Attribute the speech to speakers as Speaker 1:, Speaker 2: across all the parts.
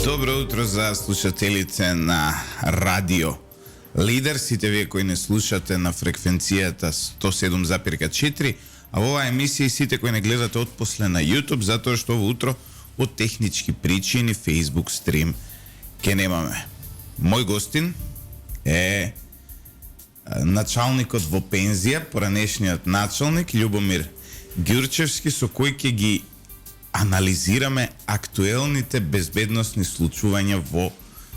Speaker 1: Добро утро за слушателите на Радио Лидер, сите вие кои не слушате на фреквенцијата 107,4, а во оваа емисија и сите кои не гледате отпосле на YouTube, затоа што во утро од технички причини Facebook стрим ке немаме. Мој гостин е началникот во пензија, поранешниот началник Љубомир Ѓурчевски, со кој ќе ги анализираме актуелните безбедносни случувања во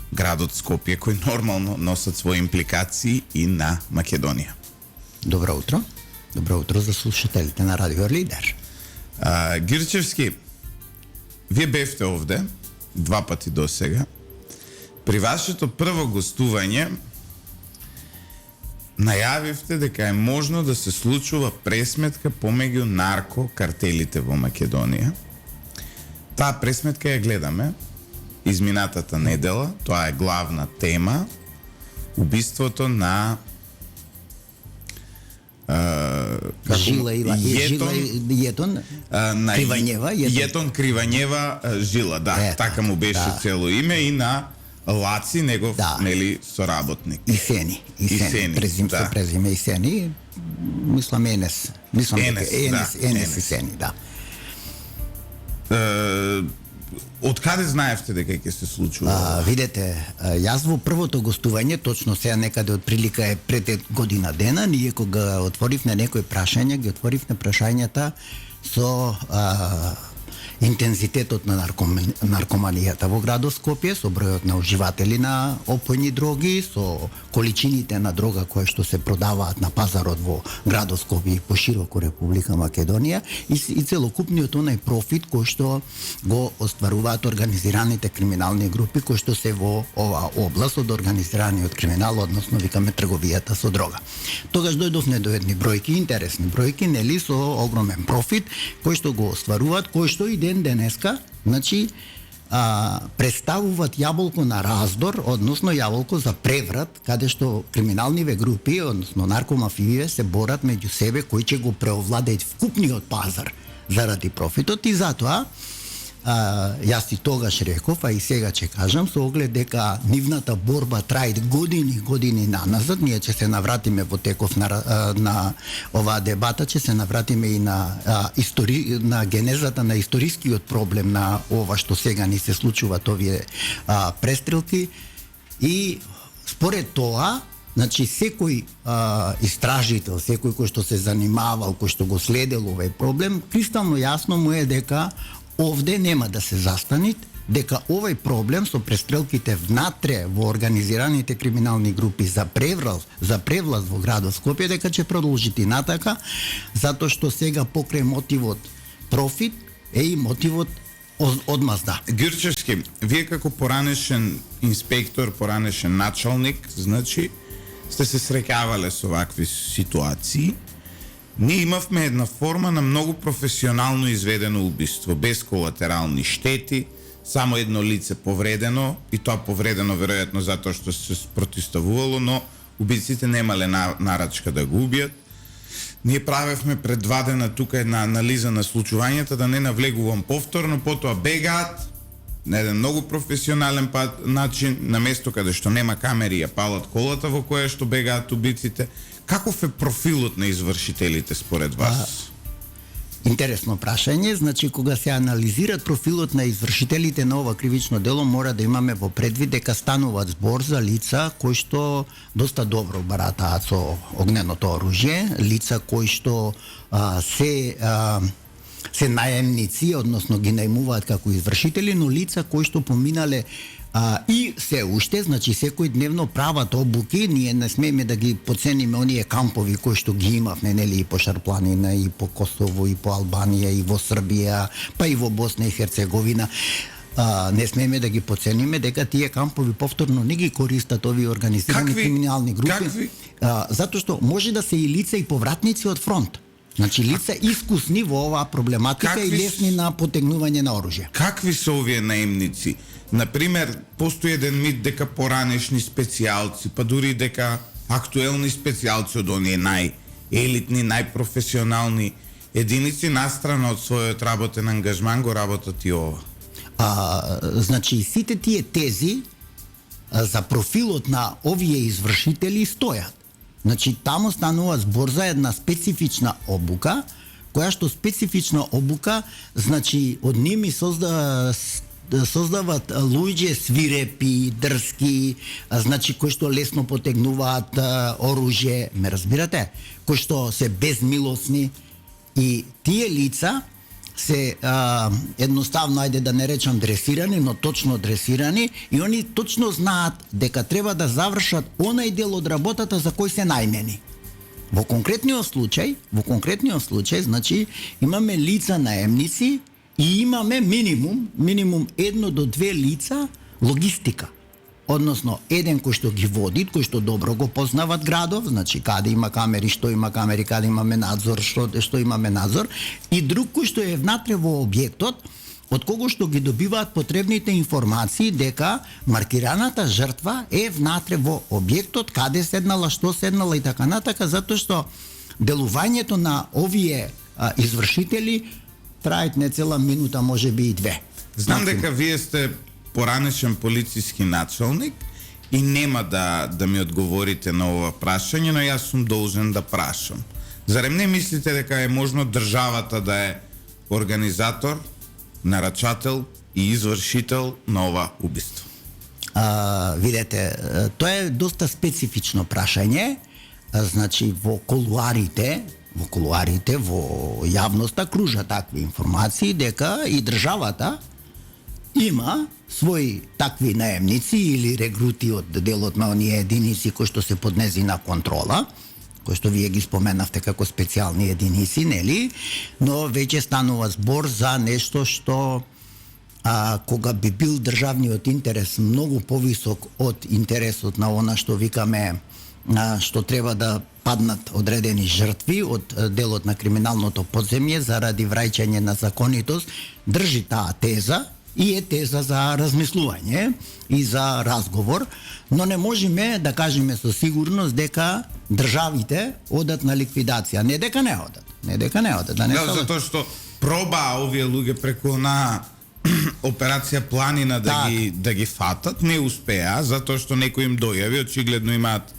Speaker 1: градот Скопје, кои нормално носат своји импликации и на Македонија.
Speaker 2: Добро утро. Добро утро за слушателите на Радио Лидер.
Speaker 1: Ѓурчевски, вие бевте овде 2 пати до сега. При вашето прво гостување најавивте дека е можно да се случува пресметка помеѓу наркокартелите во Македонија. Таа пресметка ја гледаме изминатата недела, тоа е главна тема, убиството на
Speaker 2: Јетон
Speaker 1: Кривањева Жила, да, така му беше цело име, и на Лаци, негов, нели, соработник.
Speaker 2: Исени. Презиме Исени, мислам Енес. Енес Исени, да.
Speaker 1: Од каде знаевте дека ќе се случува?
Speaker 2: Видете, јас во првото гостување, точно сега некаде од прилика е пред година дена, ние кога отворивме некои прашања, ги отворивме прашањата со интензитетот на наркоманијата во градот Скопје, со бројот на уживатели на опојни дроги, со количините на дрога кои што се продаваат на пазарот во градот Скопје и пошироко Република Македонија, и целокупниот онај профит кој што го остваруваат организираните криминални групи кои што се во оваа област од организираниот криминал, односно викаме трговијата со дрога. Тогаш дојдовме до едни бројки, интересни бројки, нели, со огромен профит кој што го остваруваат, кој што и денеска, значи, представуваат јаболко на раздор, односно јаболко за преврат, каде што криминалниве групи, односно наркомафије, се борат меѓу себе кои ќе го преовладеат вкупниот пазар заради профитот, и затоа јас и тогаш реков, а и сега ќе кажам, со оглед дека нивната борба трае години наназад, ние ќе се навратиме во теков на оваа дебата, ќе се навратиме и на генезата на историскиот проблем на ова што сега ни се случуваат овие престрелки, и според тоа, значи секој истражител, секој кој што се занимавал, кој што го следел овој проблем, кристално јасно му е дека овде нема да се застанит, дека овој проблем со престрелките внатре во организираните криминални групи за превласт во градот Скопје, дека ќе продолжи и натака, затоа што сега покрај мотивот профит е и мотивот одмазда.
Speaker 1: Ѓурчевски, вие како поранешен инспектор, поранешен началник, значи сте се среќавале со вакви ситуации. Ние имавме една форма на многу професионално изведено убиство, без колатерални штети, само едно лице повредено, и тоа повредено веројатно затоа што се протиставувало, но убиците немале нарачка да го убијат. Ние правевме пред 2 дена тука една анализа на случувањата, да не навлегувам повторно, потоа бегаат на еден многу професионален начин, на место каде што нема камери, ја палат колата во која што бегаат убиците. Каков е профилот на извршителите според вас?
Speaker 2: Интересно прашање. Значи, кога се анализират профилот на извршителите на ова кривично дело, мора да имаме во предвид дека стануваат збор за лица кои што доста добро баратаат со огненото оружје, лица кои што се наемници, односно ги најмуваат како извршители, но лица кои што поминале и се уште, значи секојдневно прават обуки. Ние не смееме да ги подцениме оние кампови кои што ги имавме, нели, и по Шарпланина, и по Косово, и по Албанија, и во Србија, па и во Босна и Херцеговина. Не смееме да ги подцениме дека тие кампови повторно не ги користат овие организирани криминални групи, затоа што може да се и лица и повратници од фронт. Значи лица искусни во оваа проблематика и лесни на потегнување на оружје.
Speaker 1: Какви се овие наемници? Например, постои еден мит дека поранешни специјалци, па дури дека актуелни специјалци од оние најелитни, најпрофесионални единици настрана од својот работен ангажман го работат и ова.
Speaker 2: Значи сите тие тези за профилот на овие извршители стојат. Значи таму станува збор за една специфична обука, која што специфична обука, значи од ними создават луѓе свирепи, дрски, значи кои што лесно потегнуваат оружје, ме разбирате? Кои што се безмилосни, и тие лица се едноставно, ајде да не речам дресирани, но точно дресирани, и они точно знаат дека треба да завршат онај дел од работата за кој се најмени. Во конкретниот случај, значи имаме лица наемници и имаме минимум 1 до 2 лица логистика. Односно, еден кој што ги води, кој што добро го познават градов, значи каде има камери, што има камери, каде имаме надзор, што имаме надзор, и друг кој што е внатре во објектот, од кого што ги добиваат потребните информации дека маркираната жртва е внатре во објектот, каде седнала, што седнала и така натака, затоа што делувањето на овие извршители трајат не цела минута, може би и 2.
Speaker 1: Знам дека вие сте поранешен полициски началник и нема да ми одговорите на ова прашање, но јас сум должен да прашам. Зарем не мислите дека е можно државата да е организатор, нарачател и извршител на ова убиство?
Speaker 2: Видете, тоа е доста специфично прашање. Значи во кулуарите, во јавноста кружат такви информации дека и државата има своји такви наемници или регрути од делот на оние единици кои што се под незина контрола, кои што вие ги споменавте како специјални единици, нели? Но веќе станува збор за нешто што кога би бил државниот интерес многу повисок од интересот на она што викаме што треба да паднат одредени жртви од делот на криминалното подземје заради враќање на законитост, држи таа теза и е теза за размислување и за разговор, но не можеме да кажеме со сигурност дека државите одат на ликвидација. Не дека не одат. Да не
Speaker 1: затоа што проба овие луѓе преку на операција Планина да ги фатат, не успеа, затоа што некој им дојави, очигледно имаат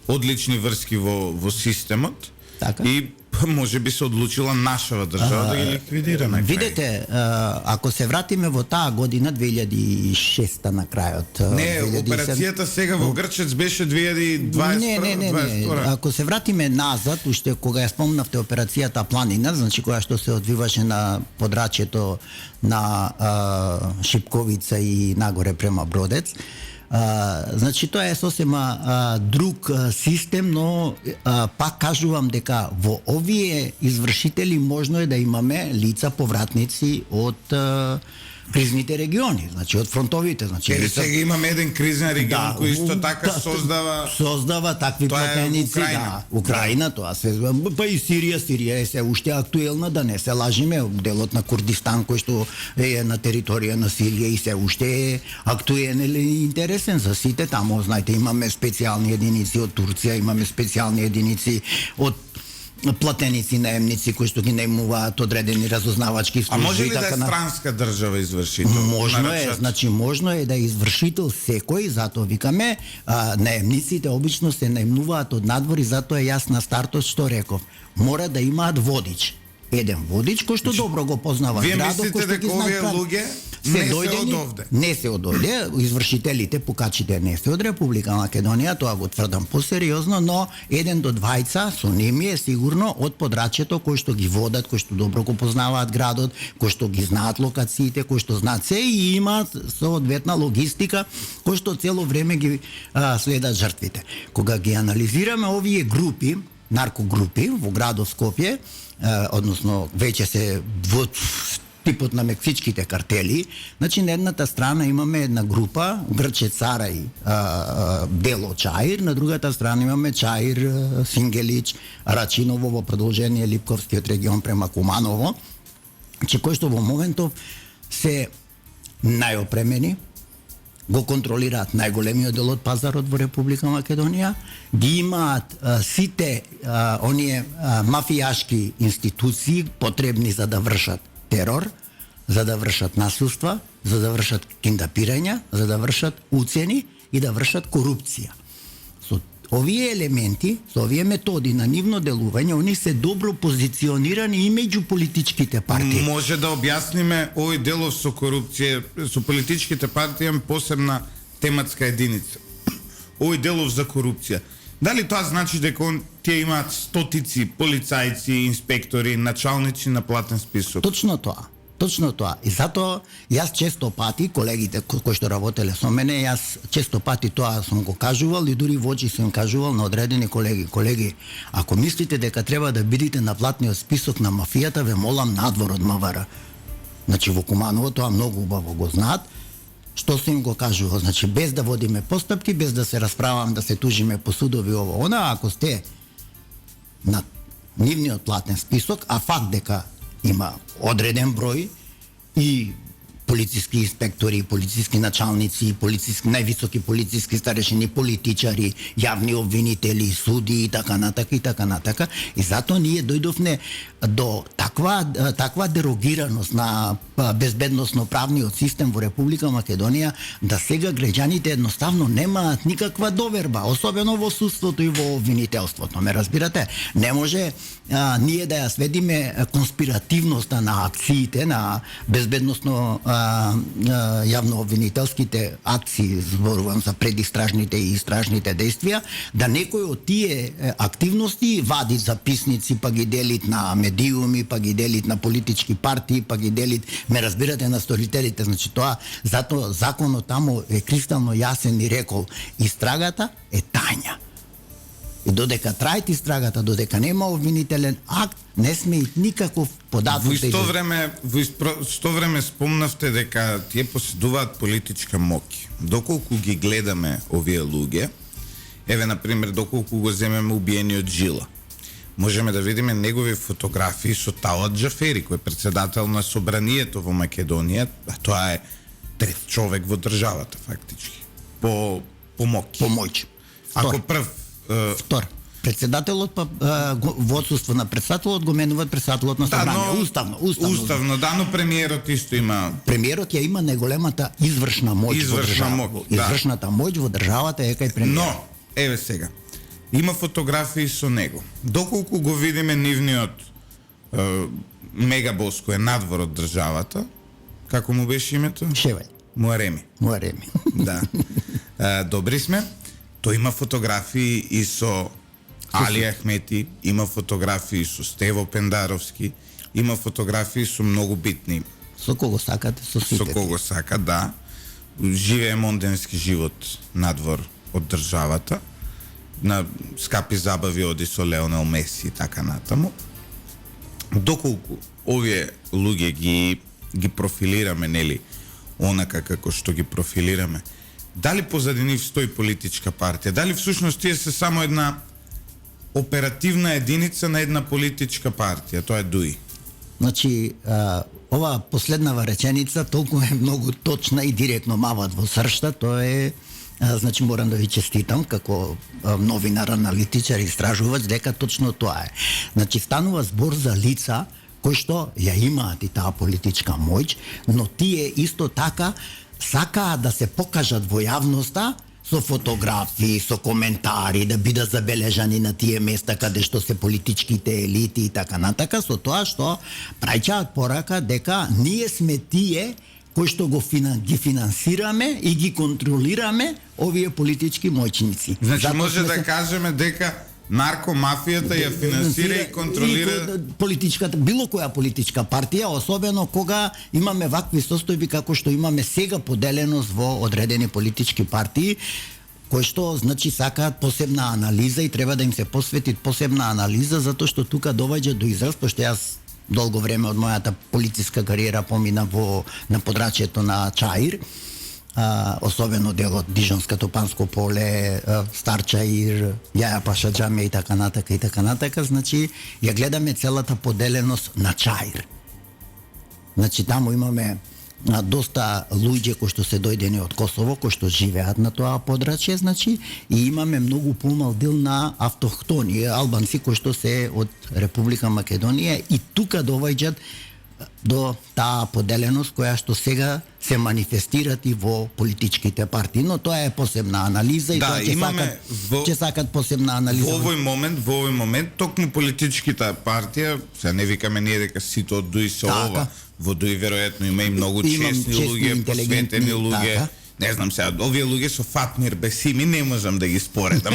Speaker 1: одлични врски во системот.
Speaker 2: Така.
Speaker 1: И може би се одлучила нашава држава да ги ликвидира на крај.
Speaker 2: Видете, ако се вратиме во таа година 2006 на крајот.
Speaker 1: Не, операцијата сега во Грчец беше 2021.
Speaker 2: Не. Ако се вратиме назад, уште кога ја спомнавте операцијата Планина, значи која што се одвиваше на подрачјето на Шипковица и нагоре према Бродец, значи тоа е сосема друг систем, но пак кажувам дека во овие извршители можно е да имаме лица повратници од кризните региони, значи од фронтовите, значи
Speaker 1: сега имаме еден кризен регион кој исто така
Speaker 2: создава такви платеници, Украина, тоа се па и Сирија е се уште актуелна, да не се лажиме, делот на Курдистан кој што е на територија на Сирија и се уште е актуелен и интересен за сите таму, знаете, имаме специјални единици од Турција, имаме специјални единици од платеници наемници кои што ги наемуваат одредени разузнавачки служби.
Speaker 1: А може ли да е странска држава извршител?
Speaker 2: Можно е, значи можно е да е извршител секој, затоа викаме, наемниците обично се наемнуваат од надвор и затоа јас на стартот што реков, мора да имаат водич. Еден водич кој што добро го познава градот, кој што ги знае.
Speaker 1: Вие мислите дека овие луѓе не се од овде?
Speaker 2: Извршителите, пукачите не се од Република Македонија, тоа го тврдам посериозно, но 1 до 2 со ними е сигурно од подрачјето кои што ги водат, кои што добро го познаваат градот, кои што ги знаат локациите, кои што знаат се и имаат соодветна логистика, кои што цело време ги следат жртвите. Кога ги анализираме овие групи, наркогрупи во градот Скопје, односно веќе се во типот на мексичките картели, значи на едната страна имаме една група Грчец, Царај, Дело, Чаир, на другата страна имаме Чаир, Сингелич, Рачиново во продолжение Липковскиот регион према Куманово, че кои што во моментов се најопремени, го контролираат најголемиот дел од пазарот во Република Македонија, ги имаат сите оние мафијашки институции потребни за да вршат терор, за да вршат насилства, за да вршат киндапирања, за да вршат уцени и да вршат корупција. Со овие елементи, со овие методи на нивно делување, они се добро позиционирани и меѓу политичките партии.
Speaker 1: Може да објасниме овој делов со корупција, со политичките партии имам посебна тематска единица. Овој делов за корупција. Дали тоа значи дека тие имаат стотици полицајци, инспектори, началници на платен список?
Speaker 2: Точно тоа. Точно тоа. И затоа јас често пати, колегите кои што работеле со мене, јас често пати тоа сум го кажувал и дури во очи сум кажувал на одредени колеги. Колеги, ако мислите дека треба да бидете на платниот список на мафијата, ве молам надвор од МВР. Значи во Куманово тоа многу убаво го знаат. Што сум го кажувал, значи без да водиме постапки, без да се расправам, да се тужиме по судови ово она, ако сте на нивниот платен список, а факт дека има одреден број и полициски инспектори, полициски началници, полициски највисоки полициски старешини, политичари, јавни обвинители, суди и така натака и така натака. И затоа ние дојдовме до таква дерогираност на безбедносно правниот систем во Република Македонија, да сега граѓаните едноставно немаат никаква доверба, особено во судството и во обвинителството. Ме разбирате? Не може ние да ја сведиме конспиративноста на акциите, на безбедносно јавно обвинителските акции, зборувам за предистражните и истражните действија, да некој од тие активности вади записници, па ги делит на медиуми, па ги делит на политички партии, па ги делит, ме разбирате, на сторителите. Значи тоа, затоа законот таму е кристално јасен и рекол, истрагата е тајна. И додека трајте истрагата, додека нема обвинителен акт, не сме и никаков податок.
Speaker 1: Во исто време спомнавте дека тие поседуваат политичка моќ. Доколку ги гледаме овие луѓе, еве на пример доколку го земеме убиениот Жила, можеме да видиме негови фотографии со Талат Џафери, кој е председател на Собранието во Македонија, а тоа е трет човек во државата фактички. По моќ.
Speaker 2: По моќ.
Speaker 1: Ако прв
Speaker 2: втор. Председателот во отсуство на председателот го менуваат председателот на Собранието.
Speaker 1: Уставно, да, но премиерот исто има.
Speaker 2: Премиерот ја има најголемата извршна моќ во државата. Извршната моќ во државата е кај премиерот.
Speaker 1: Но, еве сега. Има фотографии со него. Доколку го видиме нивниот мегабос кој е надвор од државата, како му беше името?
Speaker 2: Шевај.
Speaker 1: Муареми. Да. Добри сме. Тој има фотографии и со Али Ахмети, има фотографии со Стево Пендаровски, има фотографии со многу битни.
Speaker 2: Со кого сакате, со сите.
Speaker 1: Со кого сака, да. Живее монденски живот надвор од државата. На скапи забави оди со Леонел Меси и така натаму. Доколку овие луѓе ги профилираме, нели, онака како што ги профилираме, дали позади нив стои политичка партија? Дали всушност тие се само една оперативна единица на една политичка партија? Тоа е ДУИ.
Speaker 2: Значи, ова последнава реченица толку е многу точна и директно мават во сршта. Тоа е, значи морам да ви честитам како новинар, аналитичар, истражувач, дека точно тоа е. Значи станува збор за лица кои што ја имаат и таа политичка моќ, но тие исто така сакаат да се покажат во јавноста со фотографии, со коментари, да бидат забележани на тие места каде што се политичките елити и така натака, со тоа што праќаат порака дека ние сме тие кои што ги финансираме и ги контролираме овие политички моќници.
Speaker 1: Значи може да кажеме дека наркомафијата ја финансира и контролира
Speaker 2: политичката, било која политичка партија, особено кога имаме вакви состојби како што имаме сега поделеност во одредени политички партии, кои што значи сакаат посебна анализа и треба да им се посвети посебна анализа, затоа што тука доаѓа до израз, пошто јас долго време од мојата политичка кариера помина на подрачјето на Чаир, особено делот Дижонското Панско поле, Стар Чаир, Јаја Паша џамија и така натака, значи ја гледаме целата поделеност на Чаир. Значи таму имаме доста луѓе кои што се дојдени од Косово, кои што живеат на тоа подрачје, значи, и имаме многу помал дел на автохтони, албанци кои што се од Република Македонија, и тука доаѓаат до таа поделеност која што сега се манифестират и во политичките партии, но тоа е посебна анализа и
Speaker 1: Да,
Speaker 2: тоа ќе сакат посебна анализа.
Speaker 1: Во овој момент токму политичките партија, се не викаме ние дека сите од ДУИ се ова, во ДУИ веројатно има и многу честни луѓе, посветени луѓе. Не знам сега, овие луѓе со Фатмир Бесими не можам да ги споредам,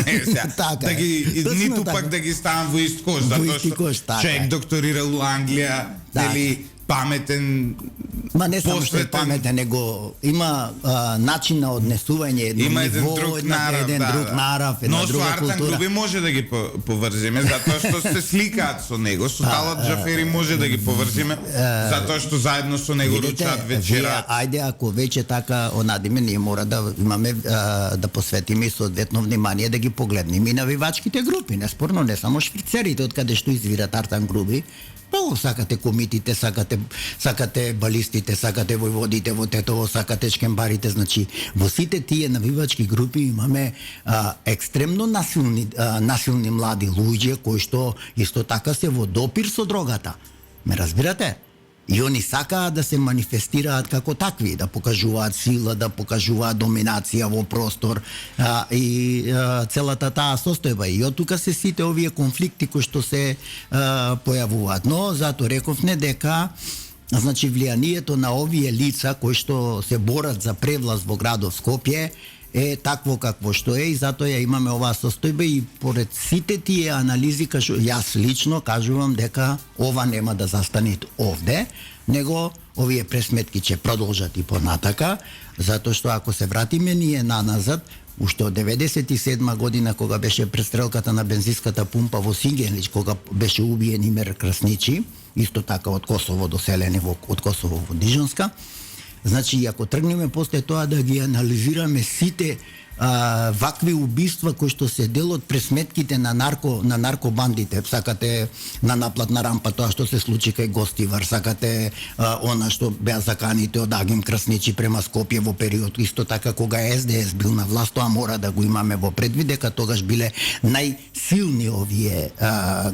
Speaker 1: да ги ниту пак да ги ставам во ист кош, затоа што човек докторирал у Англија, нели паметен.
Speaker 2: Ма не само што е паметен, него има начин на однесување,
Speaker 1: има еден друг
Speaker 2: нарав,
Speaker 1: но со Артан Груби може да ги поврзиме, затоа што се сликаат со него, со Талат Џафери може да ги поврзиме, затоа што заедно со него ручаат вечера.
Speaker 2: Ајде, ако веќе така онадиме, ние мора да имаме да посветиме и соодветно внимание да ги погледнеме и навивачките групи, неспорно, не само швицерите од каде што извират Артан Груби. Па сакате комитите, сакате балистите, сакате војводите во Тетово, сакате шкембарите, значи во сите тие навивачки групи имаме екстремно насилни млади луѓе кои што исто така се во допир со дрогата. Ме разбирате? И они сакаат да се манифестираат како такви, да покажуваат сила, да покажуваат доминација во простор и целата таа состојба. И од тука се сите овие конфликти кои што се појавуваат. Но затоа рековме дека значи влијанието на овие лица кои што се борат за превласт во градот Скопје е такво какво што е и затоа ја имаме оваа состојба и поред сите тие анализи, јас лично кажувам дека ова нема да застане овде, него овие пресметки ќе продолжат и понатака, затоа што ако се вратиме ние наназад, уште од 97 година кога беше престрелката на бензинската пумпа во Сингенлич, кога беше убиен Имер Красничи, исто така од Косово доселени од Косово во Дижонска. Значи, ако тргнеме после тоа да ги анализираме сите вакви убиства кои што се дел од пресметките на наркобандите, сакате на наплатна рампа тоа што се случи кај Гостивар, сакате она што беа заканите од Агим Красничи према Скопје во период исто така кога СДС бил на власт, тоа мора да го имаме во предвид дека тогаш биле најсилни овие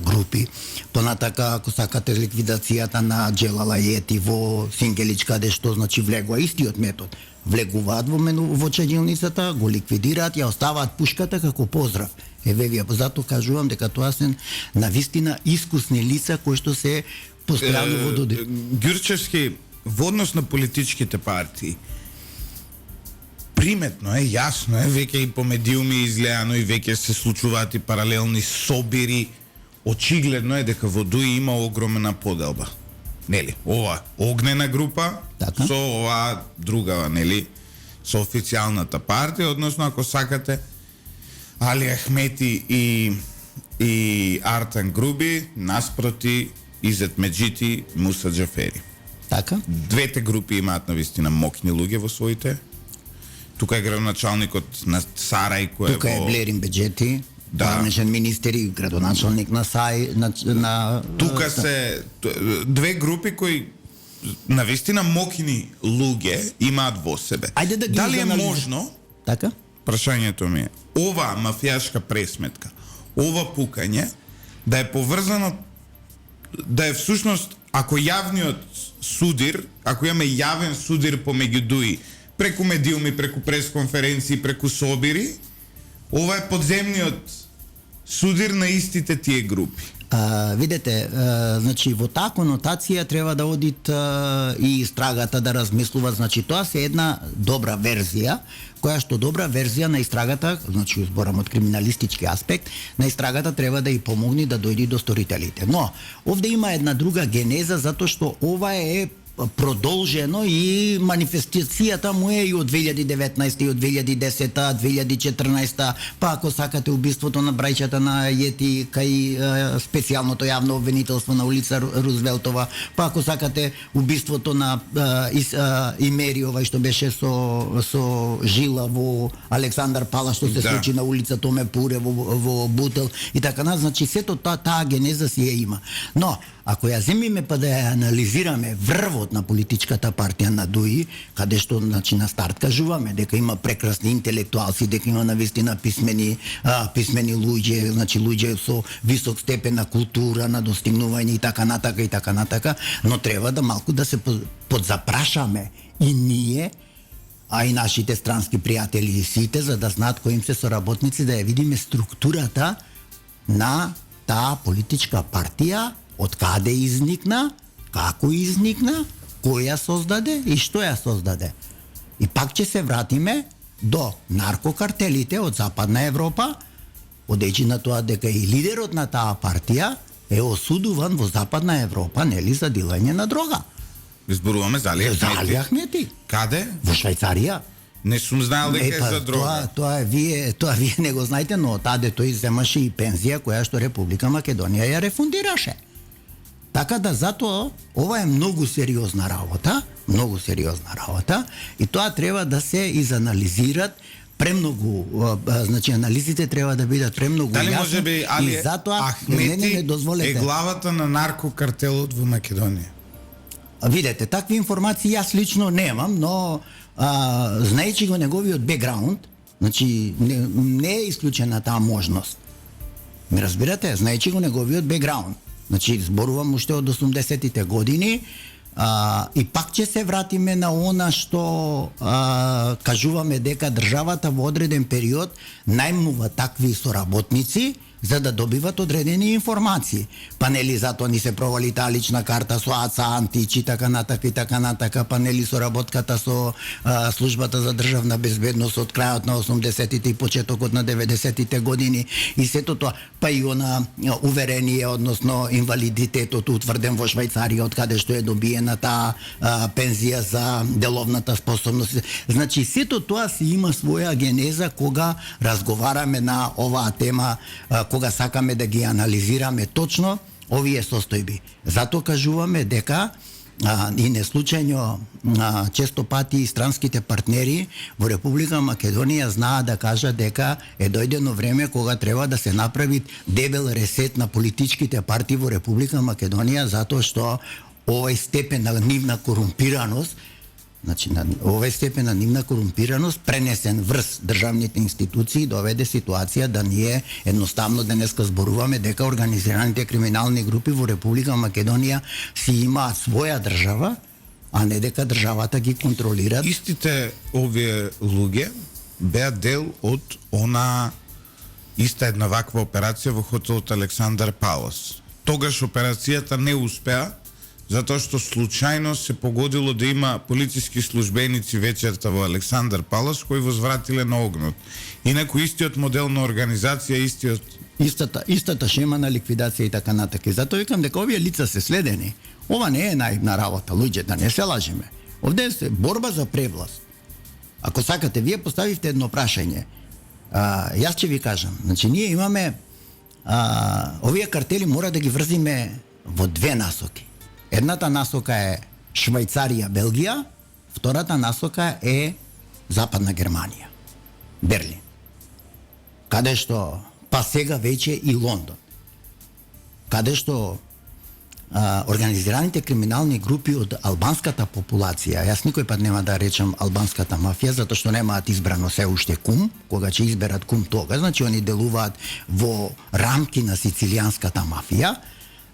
Speaker 2: групи. Понатака ако сакате ликвидацијата на Джелала Јети во Сингелич каде што значи влегува истиот метод. Влегуваат во чаѓилницата, го ликвидираат, ја оставаат пушката како поздрав. Вие затоа кажувам дека тоа се навистина искусни лица кои што се постојано во додир.
Speaker 1: Ѓурчевски, во однос на политичките партии, приметно е, јасно е, веќе и по медиуми изгледано и веќе се случуваат и паралелни собири, очигледно е дека во ДУИ има огромна поделба. Нели, ова огнена група така? Со ова другава, нели, со официјалната партија, односно ако сакате Али Ахмети и Артан Груби наспроти Изет Меджити, Муса Џафери.
Speaker 2: Така?
Speaker 1: Двете групи имаат навистина мокни луѓе во своите. Тука е градоначалникот на Сарај кој
Speaker 2: тука е Блерин Беџети. Пранешен министер и градоначалник на
Speaker 1: тука се две групи кои навистина мокни луѓе имаат во себе.
Speaker 2: Да
Speaker 1: дали е можно?
Speaker 2: Така?
Speaker 1: Прашањето ми е, ова мафијашка пресметка, ова пукање да е поврзано, да е всушност ако јавниот судир, ако имаме јавен судир помеѓу ДУИ, преку медиуми, преку пресконференции, преку собири, ова е подземниот судир на истите тие групи.
Speaker 2: Видете, значи во таа конотација треба да одит и истрагата да размислува, значи тоа се една добра верзија, која што добра верзија на истрагата, значи зборам од криминалистички аспект, на истрагата треба да и помогне да дојде до сторителите. Но овде има една друга генеза затоа што ова е продолжено и манифестацијата му е и од 2019 и од 2010-та, 2014-та, па ако сакате убиството на брајчата на Јети кај специјалното јавно обвинителство на улица Рузвелтова, па ако сакате убиството на Имериова што беше со жила во Александар Пала што се случи на улица Томе Пуре во Бутел и така на, значи сето таа генеза си ја има. Но ако ја земиме па да ја анализираме врвот лидерот на политичката партија на ДУИ, каде што значи на старт кажуваме дека има прекрасни интелектуалци, дека има навистина писмени луѓе, значи луѓе со висок степен на култура, на достигнување и така натака, но треба да малку да се подзапрашаме и ние, а и нашите странски пријатели и сите, за да знаат кои им се соработници, да ја видиме структурата на таа политичка партија, од каде изникна, како изникна, кој ја создаде и што ја создаде. И пак ќе се вратиме до наркокартелите од Западна Европа, одејќи на тоа дека и лидерот на таа партија е осудуван во Западна Европа, нели, за дилање на дрога.
Speaker 1: Зборуваме за Али
Speaker 2: Ахмети.
Speaker 1: Каде?
Speaker 2: Во Швајцарија.
Speaker 1: Не сум знаел дека е за дрога.
Speaker 2: Тоа вие не го знаете, но таде тој земаше и пензија која што Република Македонија ја рефундираше. Така да затоа ова е многу сериозна работа и тоа треба да се изанализират премногу, значи анализите треба да бидат премногу јасни.
Speaker 1: Дали може би Али Ахмети е главата на наркокартелот во Македонија?
Speaker 2: Видете, такви информации јас лично немам, но знаејќи го неговиот бекграунд, значи не е исклучена таа можност. Ми разбирате, знаејќи го неговиот бекграунд. Значи зборувам уште од 80-тите години, и пак ќе се вратиме на она што кажуваме дека државата во одреден период најмнува такви соработници за да добиват одредени информации. Па нели затоа ни се провали таа лична карта со АЦА, Антич и така натака, па нели соработката со службата за државна безбедност од крајот на 80-тите и почетокот на 90-тите години и сето тоа, па и она уверение, односно инвалидитетот утврден во Швајцарија, од каде што е добиена таа пензија за деловната способност. Значи сето тоа си има своја генеза кога разговараме на оваа тема, кога сакаме да ги анализираме точно овие состојби. Затоа кажуваме дека и неслучајно често пати странските партнери во Република Македонија знаат да кажат дека е дојдено време кога треба да се направи дебел ресет на политичките партии во Република Македонија, затоа што овој степен на нивна корумпираност, значи на овој степен на нивна корумпираност пренесен врз државните институции доведе ситуација да ние едноставно денеска зборуваме дека организираните криминални групи во Република Македонија си имаат своја држава, а не дека државата ги контролираат.
Speaker 1: Истите овие луѓе беа дел од она иста една ваква операција во хотелот Александар Палас. Тогаш операцијата не успеа, затоа што случајно се погодило да има полициски службеници вечерта во Александар Палас кои возвратиле на огнот. Инаку истиот модел на организација,
Speaker 2: истата шема на ликвидација и така натака. Затоа викам дека овие лица се следени. Ова не е наивна работа, луѓе, да не се лажеме. Овде е борба за превласт. Ако сакате, вие поставивте едно прашање. Јас ќе ви кажам. Значи, ние имаме овие картели мора да ги врзиме во две насоки. Едната насока е Швајцарија, Белгија, втората насока е Западна Германија, Берлин. Каде што, па сега веќе и Лондон. Каде што организираните криминални групи од албанската популација, јас никој пат нема да речам албанската мафија, затоа што немаат избрано се уште кум, кога ќе изберат кум тога, значи они делуваат во рамки на сицилијанската мафија,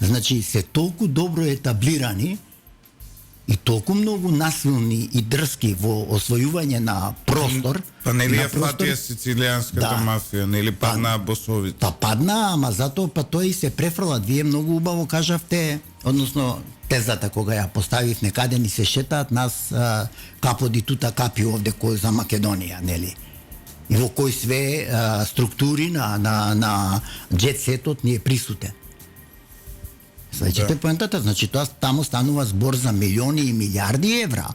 Speaker 2: значи се толку добро етаблирани и толку многу насилни и дрски во освојување на простор.
Speaker 1: Па нели ја фатија сицилијанската мафија, нели падна босовите?
Speaker 2: Па падна, ама затоа па тој се префрлат. Вие многу убаво кажавте, односно тезата кога ја поставив, некаде ни се шетаат нас каподи тута капи овде кој за Македонија, нели? И во кој све структури на джет-сетот ни е присутен. Слеќате поентата, значи тоа таму станува збор за милиони и милиарди евра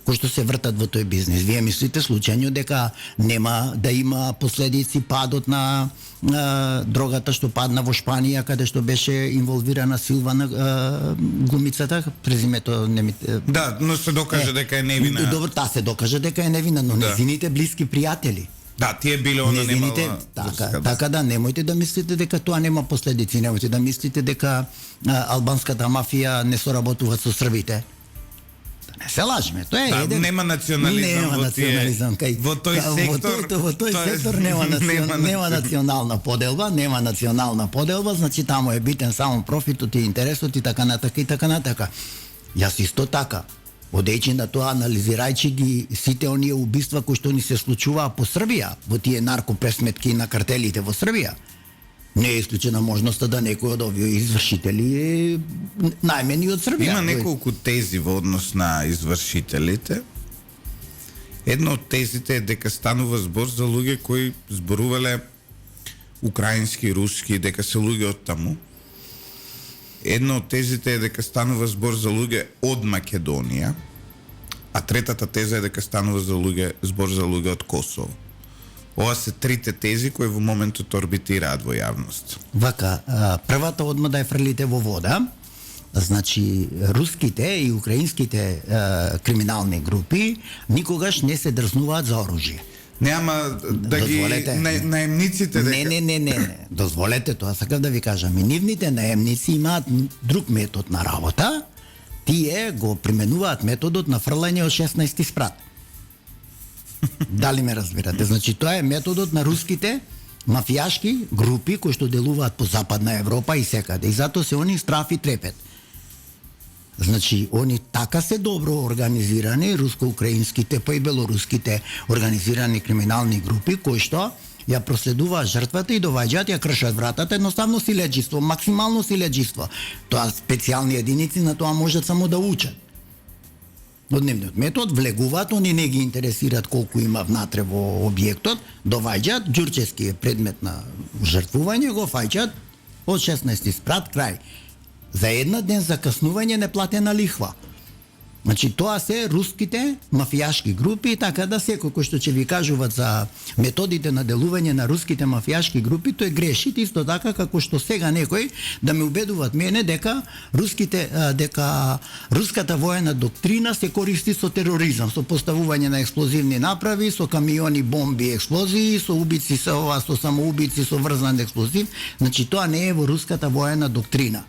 Speaker 2: кои што се вртат во тој бизнес. Вие мислите случајно дека нема да има последици падот на дрогата што падна во Шпанија, каде што беше инволвирана Силвана глумицата, презимето не ми...
Speaker 1: Да, но се докаже дека е невина.
Speaker 2: Добро, таа се докаже дека е невина, но незините блиски пријатели.
Speaker 1: Да, тие биле она немала...
Speaker 2: Така да, немојте да мислите дека тоа нема последици, немојте да мислите дека албанската мафија не соработува со србите. Не се лажеме, тоа е еден...
Speaker 1: Нема национализам
Speaker 2: нема
Speaker 1: во тие...
Speaker 2: национализам,
Speaker 1: Во тој сектор...
Speaker 2: Во тој сектор нема национална поделба, нема национална поделба, значи таму е битен само профитот и интересот и така натака и така натака. Јас исто така, одејќи на тоа, анализирајќи ги сите оние убиства кои што ни се случуваа по Србија, во тие наркопресметки на картелите во Србија, не е исклучена можноста да некој од овие извршители е најмени од Србија.
Speaker 1: Има неколку тези во однос на извршителите. Една од тезите е дека станува збор за луѓе кои зборувале украински, руски, дека се луѓе од таму. Една од тезите е дека станува збор за луѓе од Македонија, а третата теза е дека станува збор за луѓе од Косово. Ова се трите тези кои во моментот орбитираат во јавност.
Speaker 2: Вака, првата одма да ја фрлите во вода, значи руските и украинските криминални групи никогаш не се дрзнуваат за оружје.
Speaker 1: Нема да ги наемниците дека...
Speaker 2: Не. Дозволете, тоа сакав да ви кажам. И нивните наемници имаат друг метод на работа. Тие го применуваат методот на фрлање од 16 спрат. Дали ме разбирате? Значи тоа е методот на руските мафијашки групи кои што делуваат по Западна Европа и секаде. И затоа се они страф и трепет. Значи, они така се добро организирани, руско-украинските, па и белоруските организирани криминални групи, кои што ја проследуваат жртвата и доваѓаат, ја кршат вратата, едноставно силеџиство, максимално силеџиство. Тоа специјални единици на тоа можат само да учат. Од нивниот метод влегуваат, они не ги интересираат колку има внатре во објектот, доваѓаат, ѓурчески е предмет на жртвување, го фаќаат од 16 спрат крај. За една ден закаснување неплатена лихва. Значи тоа се руските мафијашки групи, така да секој кој што ќе ви кажуваат за методите на делување на руските мафијашки групи, тој греши исто така како што сега некој да ме убедуваат мене дека руската воена доктрина се користи со тероризам, со поставување на експлозивни направи, со камиони, бомби, експлозии, со убици, со самоубици, со врзан експлозив. Значи тоа не е во руската воена доктрина.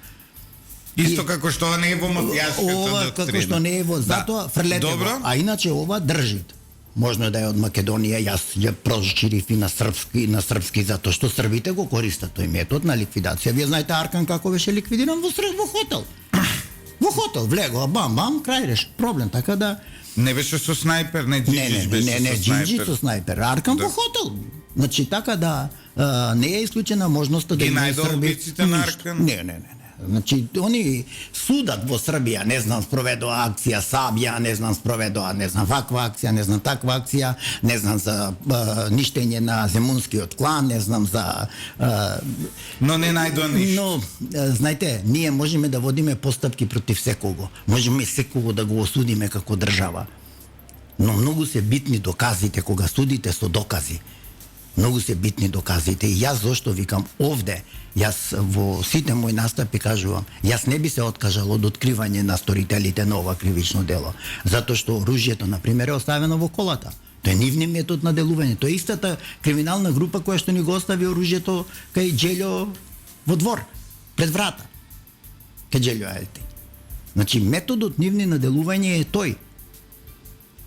Speaker 1: Исто како што не е во мафијашката
Speaker 2: ова
Speaker 1: доктрина.
Speaker 2: Како што не е во затоа фрлете го. А иначе ова држит. Можно да е од Македонија, јас ја прожичирив и на српски затоа што србите го користат тој метод на ликвидација. Вие знаете Аркан како беше ликвидиран во хотел. Во хотел влегоа бам, крај реш. Проблем, така да
Speaker 1: не беше со снајпер, не Џинџич беше со снајпер.
Speaker 2: Џинџич со снајпер. Аркан во хотел. Значи така да не е исклучена можноста да има срби.
Speaker 1: На Аркан?
Speaker 2: Не. Значи, они судат во Србија, не знам, спроведоа акција Сабија, не знам, спроведоа, не знам, ваква акција, не знам, таква акција, не знам за ништење на земунскиот клан, не знам за...
Speaker 1: Но не најдоа ништо.
Speaker 2: Но, знаете, ние можеме да водиме постапки против секого. Можеме секого да го осудиме како држава. Но многу се битни доказите кога судите со докази. Многу се битни доказите и јас зошто викам овде, јас во сите мои настапи кажувам, јас не би се откажал од откривање на сторителите на ова кривично дело, затоа што оружјето на пример е оставено во колата. Тоа е нивниот метод на делување, тоа е истата криминална група која што ни го остави оружјето кај Џелјо во двор, пред врата. Кај Џелјо Ајти. Значи методот нивни на делување е тој.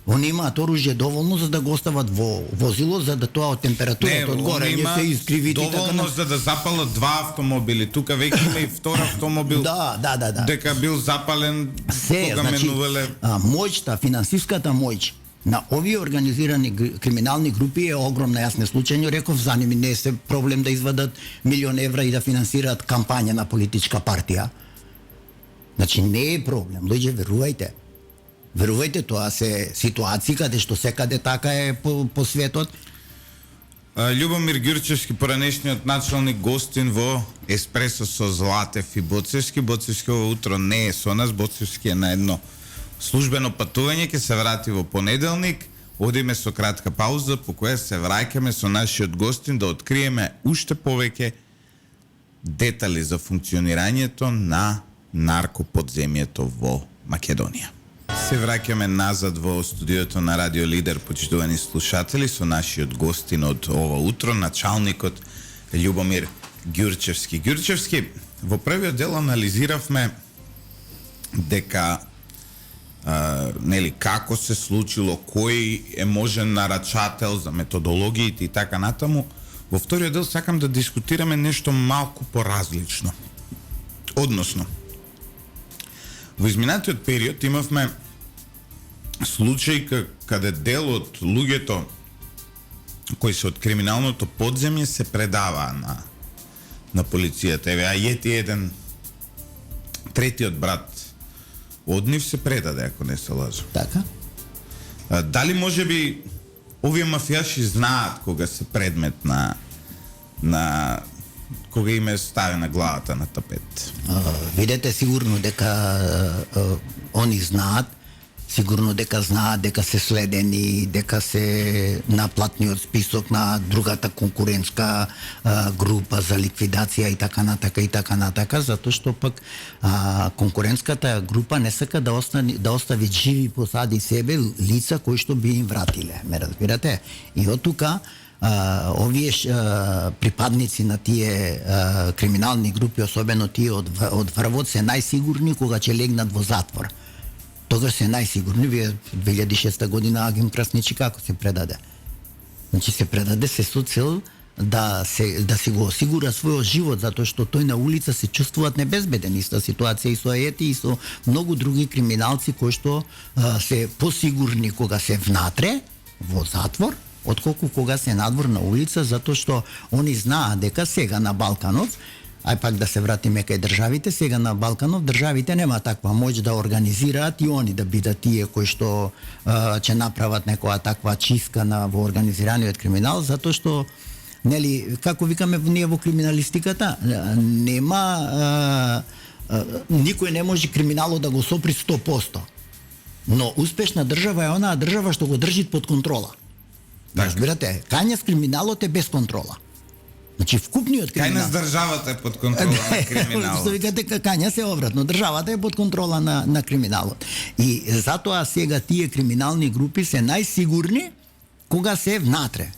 Speaker 2: Они имаат оружје доволно за да го остават во возило, за да тоа од температурата од горе не се искриви.
Speaker 1: Доволно за да запалат два автомобили. Тука веќе има и втор автомобил.
Speaker 2: Да.
Speaker 1: Дека бил запален, кога менувале.
Speaker 2: Моќта, финансиската моќ на овие организирани криминални групи е огромна. Јас не случајно реков, за ними не е проблем да извадат милион евра и да финансираат кампања на политичка партија. Значи не е проблем. Луѓе, верувајте. Верувајте, тоа се ситуации каде што секаде така е по светот.
Speaker 1: Љубомир Ѓурчевски, поранешниот началник гостин во Еспресо со Златев и Боцевски. Боцевски ово утро не е со нас, Боцевски е на едно службено патување, ќе се врати во понеделник. Одиме со кратка пауза, по која се враќаме со нашиот гостин да откриеме уште повеќе детали за функционирањето на наркоподземјето во Македонија. Се враќаме назад во студиото на Радио Лидер, почитувани слушатели, со нашиот гостин од ова утро, началникот Љубомир Ѓурчевски. Ѓурчевски, во првиот дел анализиравме дека нели како се случило, кој е можен нарачател за методологиите и така натаму. Во вториот дел сакам да дискутираме нешто малку поразлично. Односно, во изминатиот период имавме случај каде дел од луѓето кои се од криминалното подземје се предаваа на полицијата. Еве, Ајети еден третиот брат од нив се предаде, ако не се лажам.
Speaker 2: Така?
Speaker 1: Дали може би овие мафијаши знаат кога се предмет на кога им е ставена главата на тапет?
Speaker 2: Видете сигурно дека они знаат, сигурно дека знаат дека се следени, дека се на платниот список на другата конкурентска група за ликвидација и така натака, затоа што пак конкурентската група не сака да остави живи позади себе лица кои што би им вратиле, ме разбирате? И од тука овие припадници на тие криминални групи, особено тие од врвот, се најсигурни кога ќе легнат во затвор. Тогаш се најсигурни. Вие 2006 година Агим Красничи како се предаде? Значи се предаде се со цел да си го осигура својот живот, затоа што тој на улица се чувствуваат небезбеден. Иста ситуација и со Ајети и со многу други криминалци кои што се посигурни кога се внатре во затвор, отколку кога се надвор на улица, затоа што они знаат дека сега на Балканот, ај пак да се вратиме кај државите, сега на Балканов државите нема таква моќ да организираат и они да бидат тие кои што ќе направат некоја таква чистка во организираниот криминал, затоа што нели како викаме ние во криминалистиката, нема никој не може криминалот да го сопри 100%. Но успешна држава е онаа држава што го држи под контрола. Разбирате, кањас криминалот е без контрола. Значи вкупниот криминал.
Speaker 1: Кај нас државата е под контрола на криминалот.
Speaker 2: Што викате, кања се обратно, државата е под контрола на криминалот. И затоа сега тие криминални групи се најсигурни кога се внатре.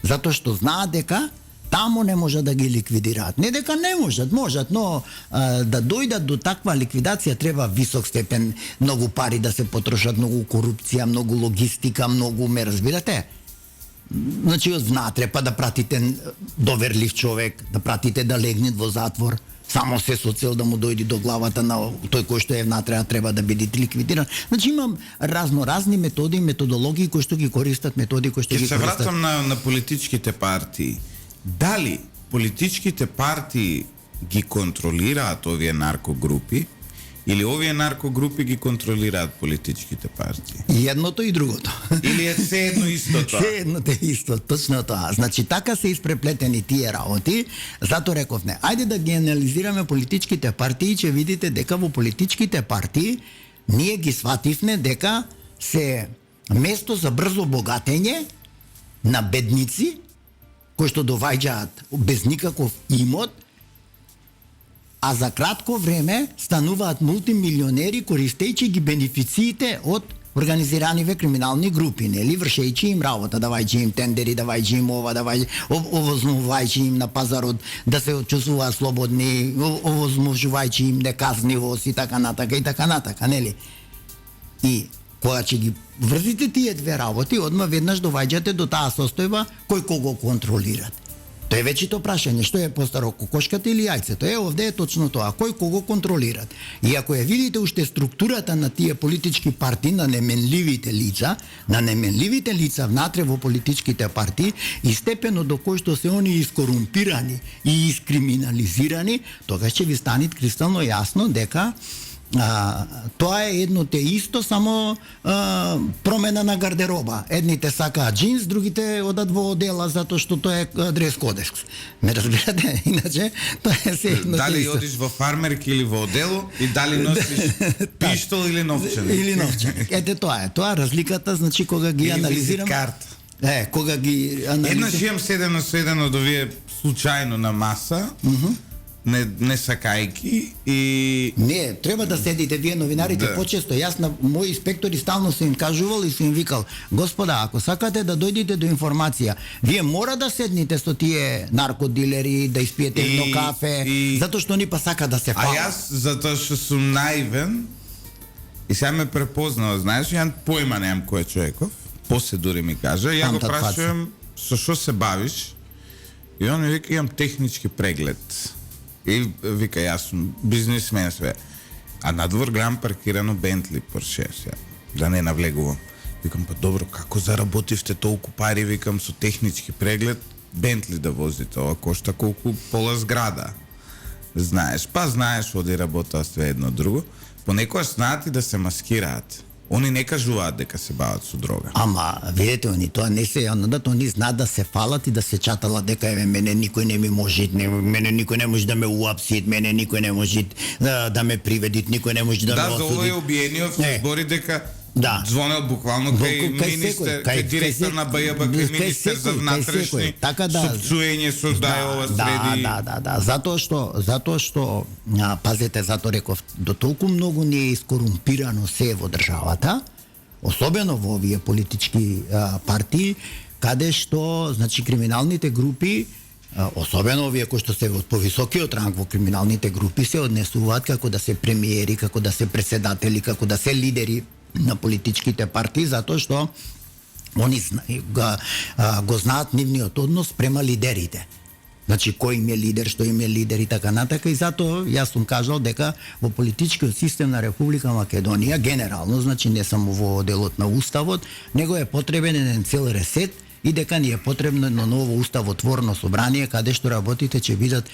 Speaker 2: Затоа што знаат дека таму не можат да ги ликвидираат. Не дека не можат, но да дојдат до таква ликвидација треба висок степен, многу пари да се потрошат, многу корупција, многу логистика, многу, ме разбирате? Значи од внатре, па да пратите доверлив човек, да пратите да легне во затвор, само се со цел да му дојде до главата на тој кој што е внатре, а треба да биде ликвидиран. Значи имам разни методи, методологии кои што ги користат, методи кои што ги користат.
Speaker 1: Ќе се вратам на политичките партии. Дали политичките партии ги контролираат овие наркогрупи или овие наркогрупи ги контролираат политичките партии?
Speaker 2: И едното и другото.
Speaker 1: Или е се едно исто тоа?
Speaker 2: Се едното е исто, точно тоа. Значи така се испреплетени тие работи, затоа рековме, ајде да ги анализираме политичките партии, ќе видите дека во политичките партии ние ги свативме дека се место за брзо богатење на бедници кои што доваѓаат без никаков имот, а за кратко време стануваат мултимилионери користејќи ги бенефициите од организираниве криминални групи, нели, вршејќи им работа, давајќи им тендери, давајќи им ова, овозможувајќи им на пазарот да се чувствуваат слободни, овозможувајќи им неказнивост и така натака, нели? И кога ќе ги врзите тие две работи, одма веднаш доваѓате до таа состојба кој кого контролират. Тоа е вечето прашање, што е постаро, кокошката или јајцето? Овде е точно тоа, кој кого контролират. И ако ја видите уште структурата на тие политички партии, на неменливите лица внатре во политичките партии и степенот до кој што се они искорумпирани и искриминализирани, тогаш ќе ви стане кристално јасно дека тоа е едно те исто, само промена на гардероба. Едните сакаат джинс, другите одат во одела затоа што тоа е дрес кодекс. Ме разбирате? Иначе тоа е се едно.
Speaker 1: Дали одиш во фармерки или во одело и дали носиш пиштол или новченик?
Speaker 2: Или новченик. Ете тоа е. Тоа разликата, значи кога ги анализирам.
Speaker 1: Карта.
Speaker 2: Кога ги анализирам.
Speaker 1: Еднаш имам седено со еден од овие случајно на маса. Не сакајки и...
Speaker 2: Не, треба да седите вие новинарите почесто. Јас на мои инспектори стално сум им кажувал и сум им викал: господа, ако сакате да дојдете до информација, вие мора да седнете со тие наркодилери, да испиете едно кафе, затоа што ни па сака да се фала.
Speaker 1: А јас, затоа што сум наивен, И сега ме препознава, знаеш, ја појма немам кој е човеков, после дури ми кажа, ја го прашувам со што се бавиш, и он ми вика, имам технички преглед. И вика, јас сум бизнисмен све. А надвор гледам паркирано Бентли Порше, да не навлегувам. Викам, па добро, како заработивте толку пари, викам, со технички преглед, Бентли да возите, ова кошта колку пола зграда. Знаеш, па знаеш, оди работа све едно друго. Понекогаш знаат и да се маскираат. Они не кажуваат дека се бават со дрога.
Speaker 2: Ама, видите, они тоа не се јанодат, они знаат да се фалат и да се чаталат дека мене никој не ми може, мене никој не може да ме уапси, мене никој не може да ме приведи, никој не може да ме осуди.
Speaker 1: Да, за ова е Обиениов збори дека звонел буквално кај министер, кај директор на БЈБ, кај министер за внатрешни, сопцуење со ова среди.
Speaker 2: Да, затоа што пазете, затоа реков, до толку многу не е искорумпирано се во државата, особено во овие политички партии, каде што, значи, криминалните групи, особено овие кои што се од повисокиот ранг во криминалните групи, се однесуваат како да се премиери, како да се председатели, како да се лидери на политичките партии, затоа што они го знаат нивниот однос према лидерите. Значи, кој им е лидер, што им е лидер и така натака, и затоа јас сум кажал дека во политичкиот систем на Република Македонија, генерално, значи не само во делот на Уставот, него е потребен еден цел ресет и дека ни е потребно едно ново уставотворно собрание, каде што работите ќе бидат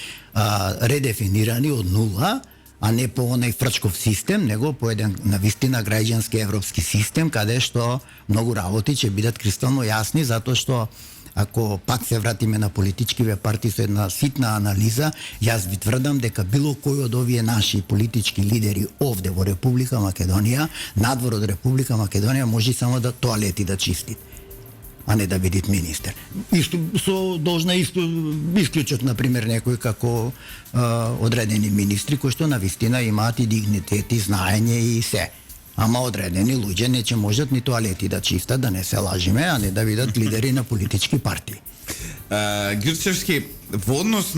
Speaker 2: редефинирани од нула, а не по онај фрчков систем, него по еден навистина граѓански европски систем, каде што многу работи ќе бидат кристално јасни, затоа што ако пак се вратиме на политичкиве партии со една ситна анализа, јас ви тврдам дека било кој од овие наши политички лидери овде во Република Македонија, надвор од Република Македонија, може само да тоалети да чисти, а не да биде министер. Исто со должна исклучок, например, некои како одредени министри кои што навистина имаат и дигнитет и знаење и се. Ама одредени луѓе не ќе можат ни тоалети да чистат, да не се лажиме, а не да бидат лидери на политички партии.
Speaker 1: Ѓурчевски, во однос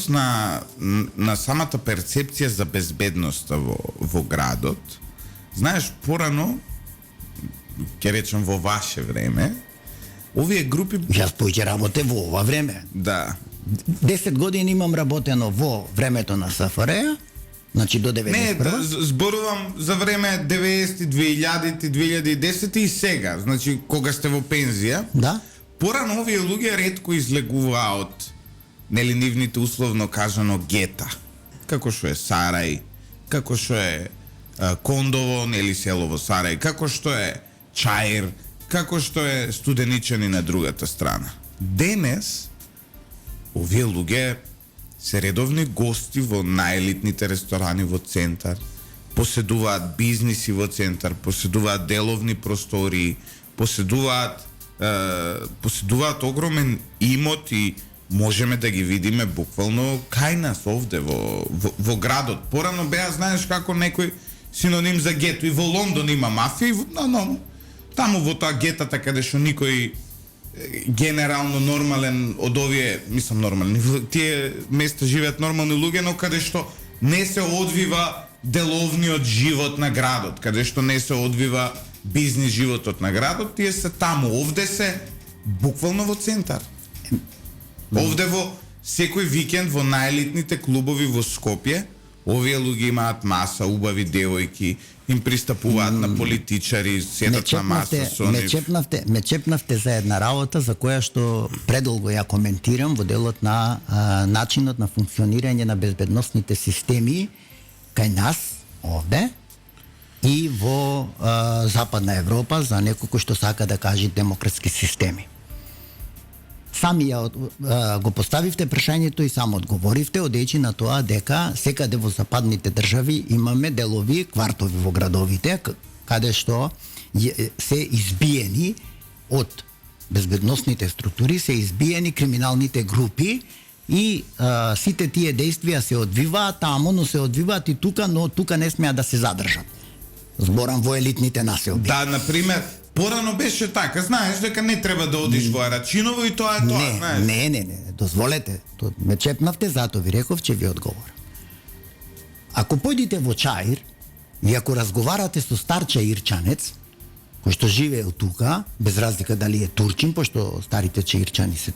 Speaker 1: на самата перцепција за безбедноста во градот, знаеш, порано, ќе речем во ваше време, овие групи...
Speaker 2: Јас поќе работе во ова време.
Speaker 1: Да.
Speaker 2: 10 години имам работено во времето на СФР, значи до 91.
Speaker 1: Не, зборувам за време 90, 2000, 2010 и сега, значи кога сте во пензија.
Speaker 2: Да.
Speaker 1: Порано овие луѓе ретко излегуваа од нели нивните условно кажано гета. Како што е Сарај, како што е Кондово, нели село во Сарај, како што е Чаир, како што е Студеничани на другата страна. Денес овие луѓе се редовни гости во најелитните ресторани во центар, поседуваат бизниси во центар, поседуваат деловни простории, поседуваат огромен имот и можеме да ги видиме буквално кај нас овде во градот. Порано беа, знаеш како некој синоним за гето, и во Лондон има мафија, но таму во тоа гетата каде што никој генерално нормален од овие, мислам нормални, тие места живеат нормални луѓе, но каде што не се одвива деловниот живот на градот, каде што не се одвива бизнис животот на градот, тие се таму, овде се буквално во центар. Овде во секој викенд во најелитните клубови во Скопје, овие луѓе имаат маса убави девојки, им пристапуваат на политичари, седат на маса со нив.
Speaker 2: Ме чепнавте за една работа за која што предолго ја коментирам во делот на начинот на функционирање на безбедносните системи кај нас овде и во Западна Европа за некој кој што сака да каже демократски системи. Сами го поставивте прашањето и само одговоривте, одејќи на тоа дека секаде во западните држави имаме делови, квартови во градовите, каде што се избиени од безбедносните структури, се избиени криминалните групи и сите тие действија се одвиваат таму, но се одвиваат и тука, но тука не смеат да се задржат. Зборам во елитните населби.
Speaker 1: Да, например, порано беше така, знаеш дека не треба да одиш во Арачиново и тоа е тоа, знаеш.
Speaker 2: Не, дозволете, ме чепнавте, затоа ви реков, че ви одговорам. Ако појдите во Чаир, И ако разговарате со старче ирчанец, кој што живее тука, без разлика дали е турчин, пошто старите чаирчани се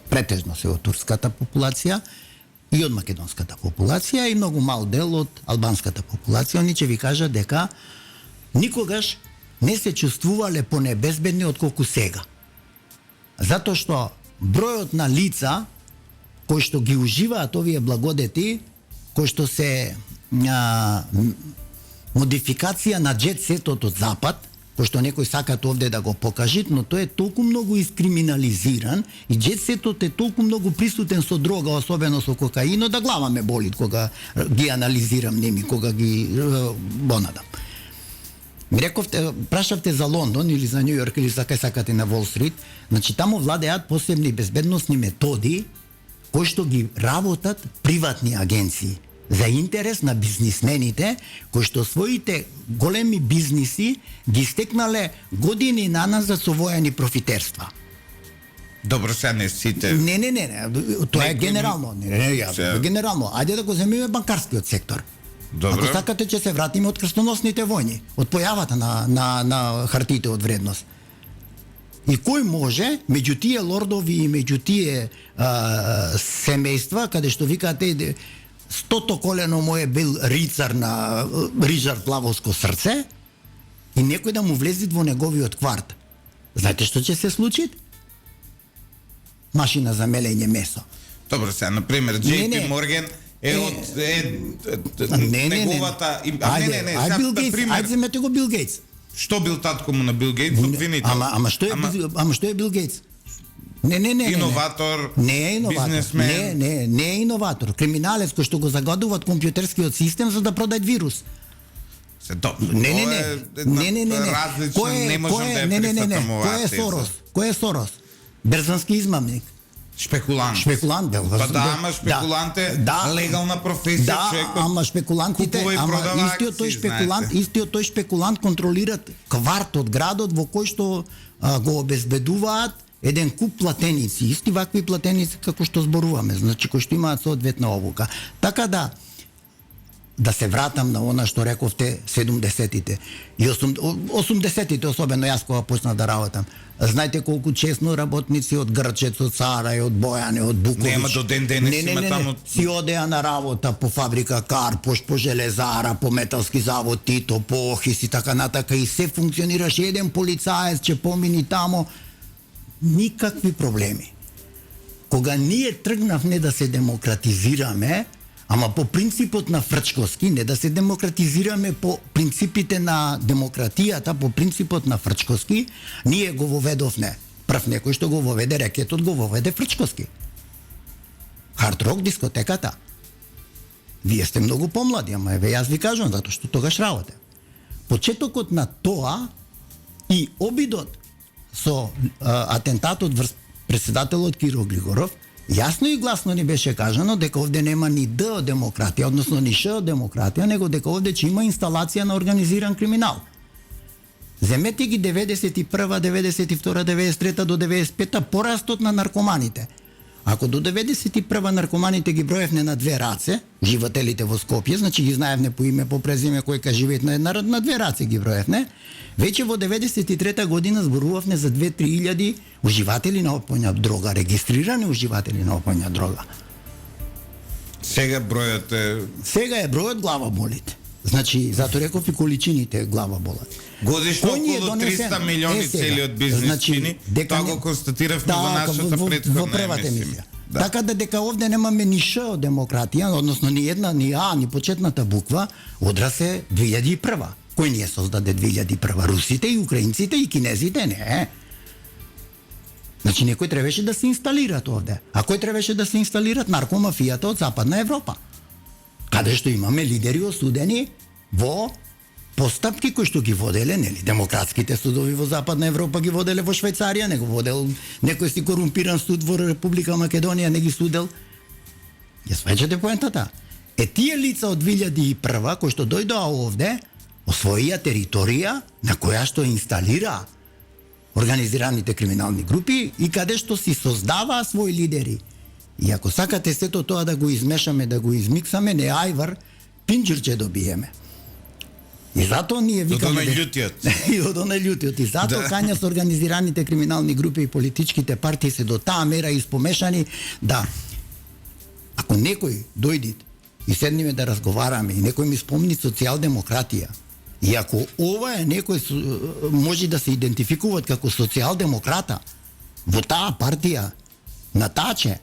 Speaker 2: претежно се од турската популација и од македонската популација и многу мал дел од албанската популација, они ќе ви кажат дека никогаш не се чувствувале понебезбедни отколку сега. Затоа што бројот на лица кои што ги уживаат овие благодети, кои што се модификација на джет сетот од запад, пошто некој сакат овде да го покажат, но тој е толку многу искриминализиран и джет сетот е толку многу присутен со дрога, особено со кокаино, да глава ме боли кога ги анализирам ними, кога ги бонадам. Ми рековте, прашавте за Лондон или за Њу Йорк или за кај сакате на Вол Стрит, значи таму владеат посебни безбедносни методи кои што ги работат приватни агенции за интерес на бизнисмените кои што своите големи бизниси ги стекнале години наназад со воени профитерства.
Speaker 1: Добро, сега не сите.
Speaker 2: Не, тоа е генерално. Генерално. Ајде да го земеме банкарскиот сектор.
Speaker 1: Добро.
Speaker 2: Ако сакате ќе се вратиме од крстоносните војни, од појавата на хартиите од вредност. И кој може, меѓу тие лордови и меѓу тие семејства, каде што викате стото колено му е бил рицар на Ричард Лавовско срце, и некој да му влези во неговиот кварт. Знаете што ќе се случи? Машина за мелење месо.
Speaker 1: Добро, сега, например, JP Morgan е од неговата...
Speaker 2: Ајде Бил Гейтс, ајде земете го Бил Гейтс.
Speaker 1: Што бил татко му на Бил Гейтс? Обвинител.
Speaker 2: Ама што е Бил Гейтс? Не.
Speaker 1: Иноватор,
Speaker 2: не е иноватор.
Speaker 1: Бизнесмен.
Speaker 2: Не е иноватор. Криминалец кој што го загадуваат компјутерскиот систем за да продајат вирус. Не.
Speaker 1: Различно, не можам да ја прифатам оваа теза.
Speaker 2: Кој е Сорос? Берзански измамник.
Speaker 1: Шпекулант.
Speaker 2: Па
Speaker 1: да, ама шпекулант е легална професија, човекот.
Speaker 2: Да, ама шпекулантите, истиот тој шпекулант контролираат кварт од градот во кој што го обезбедуваат еден куп платеници, исти вакви платеници како што зборуваме, значи кои што имаат соодветна обука. Така да се вратам на она што рековте 70-тите и 80-тите, особено јас кога почнав да работам. Знаете колку честно работници од Грчец, од Сарај, од Бојане, од Букович.
Speaker 1: Нема до ден денес има таму.
Speaker 2: Си одеа на работа по фабрика Карпош, по железара, по металски завод Тито, по Охис и така натака, и се функционираше. Еден полицаец ќе помини тамо, никакви проблеми. Кога ние тргнавме да се демократизираме, ама по принципот на Фрчковски, не да се демократизираме по принципите на демократијата, по принципот на Фрчковски, ние го воведовме. Прв некој што го воведе рекетот, го воведе Фрчковски. Хард рок дискотеката. Вие сте многу помлади, ама еве јас ви кажувам, затоа што тогаш работе. Почетокот на тоа и обидот со атентатот врз председателот Киро Григоров, јасно и гласно ни беше кажано дека овде нема ни Д од демократија, односно ни Ш од демократија, него дека овде ќе има инсталација на организиран криминал. Земете ги 91, 92, 93 до 95 порастот на наркоманите. Ако до 91 наркоманите ги броевне на две раце, живателите во Скопје, значи ги знаевне по име, по презиме, кој ка живеат на две раце ги броевне, веќе во 93 година зборувавме за 2-3 илјади уживатели на опојна дрога, регистрирани уживатели на опојна дрога.
Speaker 1: Сега бројот е...
Speaker 2: Сега е бројот глава болите. Значи, зато реков и количините глава болат.
Speaker 1: Годишно околу 300 милиони цели од бизнес чини, тоа го констатиравме во нашата претходна емисија.
Speaker 2: Да. Така да дека овде немаме ни Ш од демократија, односно ни една, ни А, ни почетната буква, одрас е 2001. Кој ни е создаде 2001? Русите и украинците и кинезите? Не. Значи некој требаше да се инсталират овде. А кој требаше да се инсталират? Наркомафијата од Западна Европа. Каде што имаме лидери осудени во постапки кои што ги воделе, нели, демократските судови во Западна Европа ги воделе во Швајцарија, не го водел некој си корумпиран суд во Република Македонија, не ги судел. Ја сваќате поентата. Тие лица од 2001 кои што дојдоа овде, освоија територија на која што инсталира организираните криминални групи и каде што си создаваа своји лидери. И ако сакате сето тоа да го измешаме, да го измиксаме, не ајвар, пинџир ќе добиеме. И затоа ние викаме...
Speaker 1: Од оној љутиот.
Speaker 2: И од оној љутиот. И затоа кања со организираните криминални групи и политичките партии се до таа мера испомешани да ако некој дојде и седнеме да разговараме и некој ми спомни социјалдемократија, и ако ова е некој може да се идентификуваат како социјалдемократа во таа партија на Таче,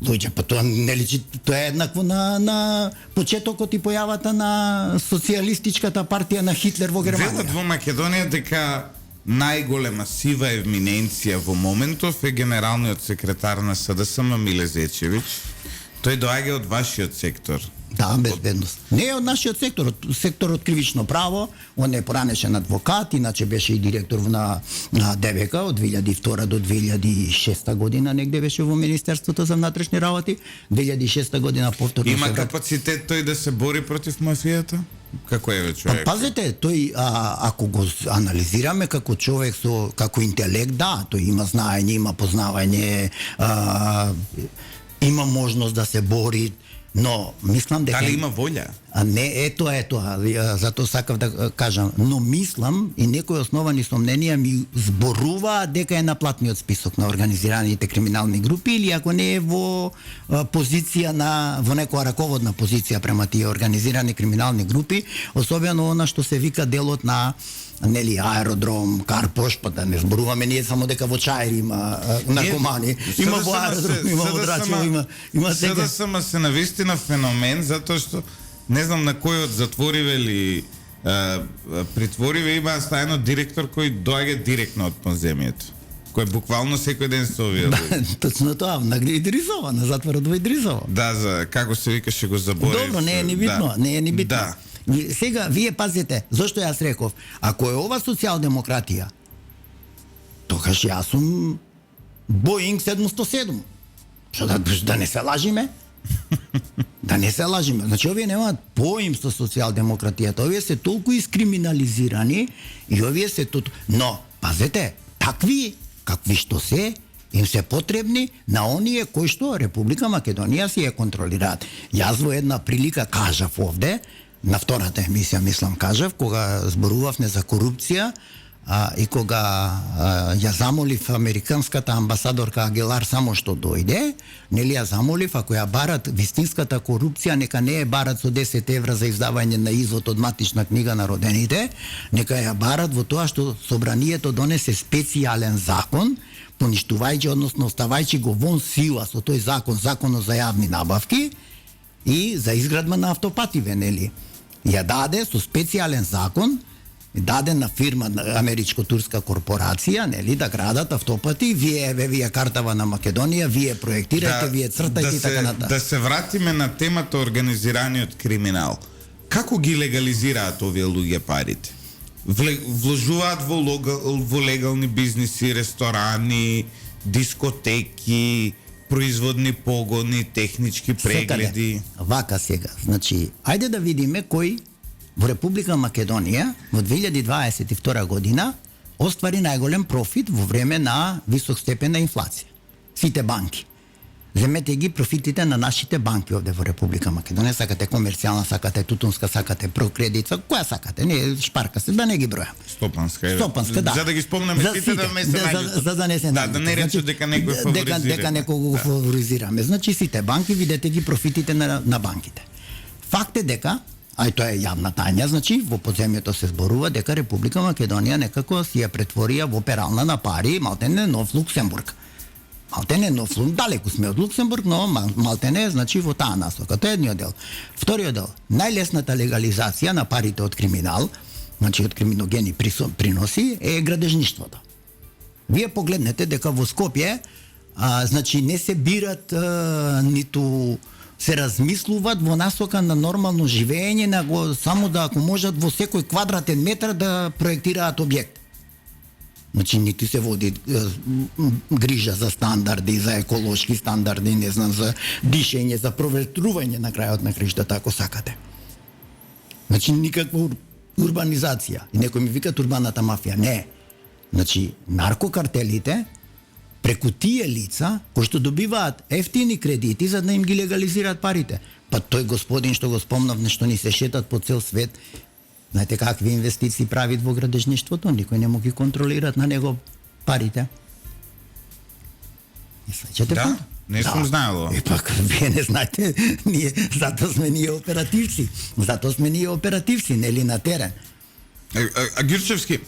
Speaker 2: луѓе, па тоа не личи, тоа е еднакво на почетокот и појавата на социјалистичката партија на Хитлер во Германија.
Speaker 1: Велат во Македонија дека најголема сива еминенција во моментов е генералниот секретар на СДСМ Миле Зечевиќ. Тој доаѓа од вашиот сектор.
Speaker 2: Да, безбедност. Не е од нашиот сектор, од секторот кривично право, он е поранешен адвокат, иначе беше и директор на ДВК од 2002 до 2006 година, негде беше во Министерството за внатрешни работи, 2006 година повторно
Speaker 1: Има капацитет тој да се бори против мафијата? Како е човек?
Speaker 2: Па, пазете, тој ако го анализираме како човек со како интелект, да, тој има знаење, има познавање, има можност да се бори, но мислам дека
Speaker 1: дали има волја?
Speaker 2: Не, ето, затоа сакав да кажам, но мислам и некои основани сомненија ми зборуваат дека е на платниот список на организираните криминални групи или ако не е во позиција во некоја раководна позиција према тие организирани криминални групи, особено она што се вика делот на аеродром, Карпош, па да не зборуваме ние само дека во Чаир има наркомани, има во аеродром, има во Драчево, има сега.
Speaker 1: СДСМ се навистина феномен затоа што не знам на кој од затвориве или притвориве има стајано директор кој доаѓа директно од подземјето. Кој буквално секој ден се овие.
Speaker 2: Точно тоа, на Идрисова, на затворот во Идрисова.
Speaker 1: Да, за како се викаше го заборив.
Speaker 2: Добро, не е ни битно, не е ни битно.
Speaker 1: Да.
Speaker 2: Сега, вие пазите, зошто јас реков, ако е ова социјалдемократија, тогаш јас сум Боинг 707. Што да не се лажиме? Да не се лажиме. Значи, овие немаат поим со социјалдемократијата. Овие се толку искриминализирани и овие се тут... Но, пазете, такви, какви што се, им се потребни на оние кои што Република Македонија си ја контролираат. Јас во една прилика кажав овде, на втората емисија, мислам, кажав, кога зборувавме за корупција и кога ја замолив американската амбасадорка Агилар само што дојде, нели ја замолив, ако ја барат вистинската корупција, нека не ја барат со 10 евра за издавање на извод од матична книга на родените, нека ја барат во тоа што собранието донесе специјален закон, поништувајќи, односно оставајќи го вон сила со тој закон, законот за јавни набавки и за изградба на автопативе, нели? Ја даде со специјален закон, даден на фирма америчко-турска корпорација, нели, да градат автопати, вие картава на Македонија, вие проектирајте, вие цртајте и така натаму.
Speaker 1: Да се вратиме на темата организираниот криминал. Како ги легализираат овие луѓе парите? Вложуваат во легални бизниси, ресторани, дискотеки, производни погони, технички прегледи.
Speaker 2: Вака сега. Значи, ајде да видиме кој во Република Македонија во 2022 година оствари најголем профит во време на висок степен на инфлација. Сите банки. Земете ги профитите на нашите банки овде во Република Македонија. Сакате комерцијална, сакате тутунска, сакате прокредит, која сакате? Не, шпарка се, да не ги бројам. Стопанска, да.
Speaker 1: За да ги спомнеме сите, да ме се најдат.
Speaker 2: За да не се најдат.
Speaker 1: Да не рече дека некој фаворизира.
Speaker 2: Дека некој го фаворизираме. Значи сите банки, видете ги профитите на банките. Факт е дека, ај тоа е јавна тајна, значи во подземјето се зборува дека Република Македонија некако си ја претворија во перална на пари, малтене нов Луксембург. Малтене нов, далеку сме од Луксембург, но малтене значи во таа насока. Тоа е едниот дел. Вториот дел, најлесната легализација на парите од криминал, значи од криминогени приноси, е градежништвото. Вие погледнете дека во Скопје, значи не се бират ниту се размислуваат во насока на нормално живење, само да ако можат во секој квадратен метар да проектираат објект. Значи нити се води грижа за стандарди, за еколошки стандарди, не знам, за дишење, за проветрување на крајот на кришта, ако сакате. Значи никаква урбанизација. И некој ми вика урбаната мафија. Не. Значи наркокартелите преку тие лица кои што добиваат ефтини кредити за да им ги легализираат парите. Па тој господин што го спомнав, нешто ни се шетат по цел свет, знаете какви инвестиции правит во градежништвото, никој не му ги контролират на него парите. Не слечете
Speaker 1: Да,
Speaker 2: фонд?
Speaker 1: не сум знаел.
Speaker 2: И пак, вие не знаете, затоа сме ние оперативци, нели на терен.
Speaker 1: А Гирчевски,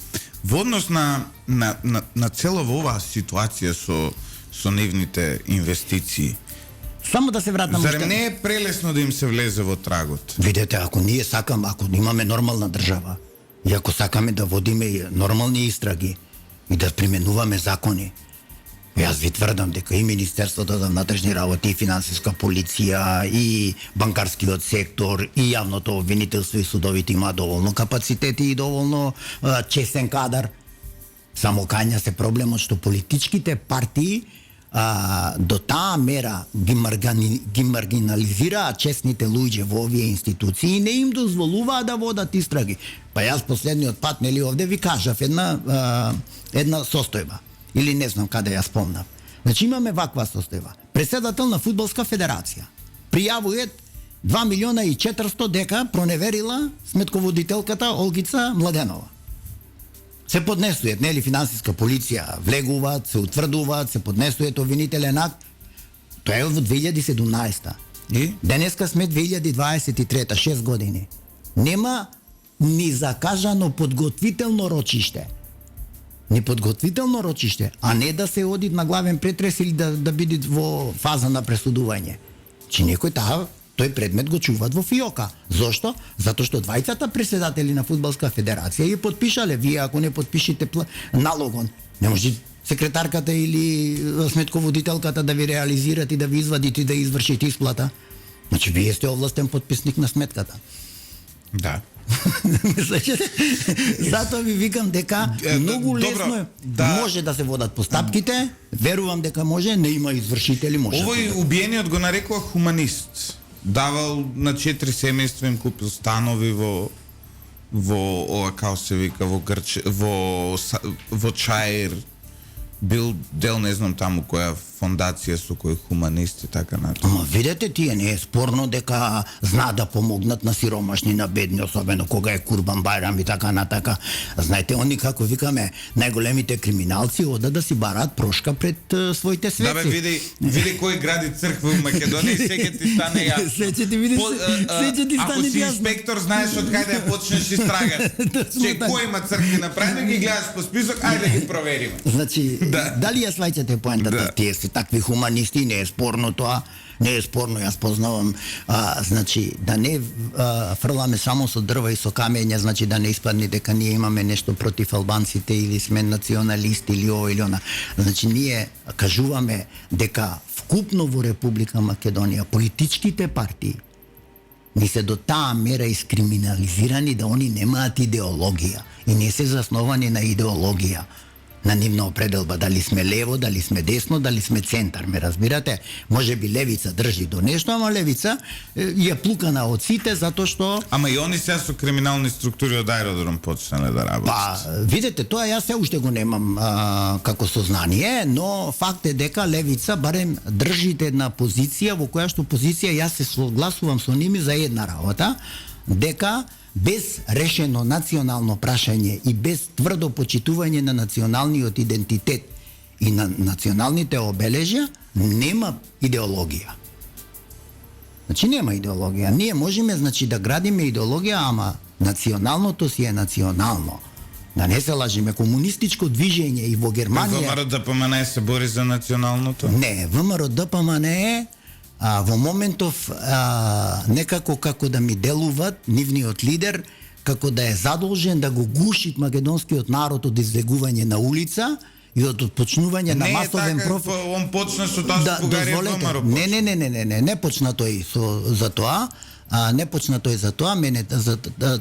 Speaker 1: во однос на цела оваа ситуација со нивните инвестиции,
Speaker 2: Само да се вратам
Speaker 1: зарем не е прелесно да им се влезе во трагот?
Speaker 2: Видете, ако ние сакаме, ако имаме нормална држава, и ако сакаме да водиме нормални истраги и да применуваме закони, јас ви тврдам дека и Министерството за внатрешни работи, и финансиска полиција, и банкарскиот сектор, и јавното обвинителство и судовите има доволно капацитети и доволно честен кадар. Само кања се проблемот што политичките партии до таа мера ги маргинализираат честните луѓе во овие институции и не им дозволуваат да водат истраги. Па јас последниот пат, нели, овде ви кажав една состојба. Или не знам каде ја спомнав. Значи имаме ваква состојба. Председател на фудбалска федерација пријавува 2.400.000 дека проневерила сметководителката Олгица Младенова. Се поднесуваат, нели, финансиска полиција, влегуваат, се утврдуваат, се поднесуваат обвинителен акт. Тоа е во 2017.
Speaker 1: И?
Speaker 2: Денеска сме 2023, 6 години. Нема ни закажано подготвително рочиште. Ни подготвително рочиште, а не да се оди на главен претрес или да биде во фаза на пресудување. Че некој тој предмет го чуваат во фиока. Зошто? Затоа што двајцата председатели на фудбалска федерација ја подпишале. Вие ако не подпишете налогон, не може секретарката или сметководителката да ви реализират и да ви извадите и да извршите исплата. Значи вие сте овластен подписник на сметката.
Speaker 1: Да.
Speaker 2: Затоа ви викам дека многу лесно е. Може да се водат постапките, верувам дека може, не има извршители, може.
Speaker 1: Овој убиениот го нарекува хуманист. Давал на 4 семејства, им купил станови во ова, како се вика, во Чаир, бил дел, не знам таму која фондација со кој хуманисти, така натаму.
Speaker 2: Ама видете, тие не е спорно дека знаат да помогнат на сиромашни, на бедни, особено кога е Курбан Бајрам и така натака. Знаете, они како викаме, најголемите криминалци одат да си бараат прошка пред своите светци.
Speaker 1: Да бе, види кој гради црква во Македонија и сега ти стане јасно.
Speaker 2: Се ќе ти види, се ќе ти стане
Speaker 1: Ако си
Speaker 2: јасно.
Speaker 1: инспектор, знаеш од каде ја почнеш истрагаш. Че кој има цркви направено, ги гледаш по список, ајде ги провериме.
Speaker 2: Значи, дали ја сваќате поентата, тие се такви хуманисти, не е спорно тоа, не е спорно, јас познавам, значи, да не фрламе само со дрва и со камења, значи да не испадне дека ние имаме нешто против албанците или сме националисти или ово или она. Значи, ние кажуваме дека вкупно во Република Македонија политичките партии ни се до таа мера искриминализирани да они немаат идеологија и не се засновани на идеологија, на нивна определба, дали сме лево, дали сме десно, дали сме центар, ме разбирате? Може би левица држи до нешто, ама левица ја плукана од сите затоа што...
Speaker 1: Ама и они сега со криминални структури од аеродром почнале да работат.
Speaker 2: Па, видете, тоа јас се уште го немам како сознание, но факт е дека левица барем држите една позиција во која што позиција јас се согласувам со ними за една работа, дека без решено национално прашање и без тврдо почитување на националниот идентитет и на националните обележја нема идеологија. Значи нема идеологија. Ние можеме, значи, да градиме идеологија, ама националното си е национално. Да не се лажиме, комунистичко движење и во Германија...
Speaker 1: ВМРО-ДПМН се бори за националното?
Speaker 2: Не, ВМРО-ДПМН е во моментов некако како да ми делуват нивниот лидер како да е задолжен да го гуши македонскиот народ од излегување на улица и од отпочнување на масовен профит.
Speaker 1: Не е така, он почна со тоа со Бугарија ВМРО.
Speaker 2: Не почна тој за тоа. Не почна тој за тоа, мене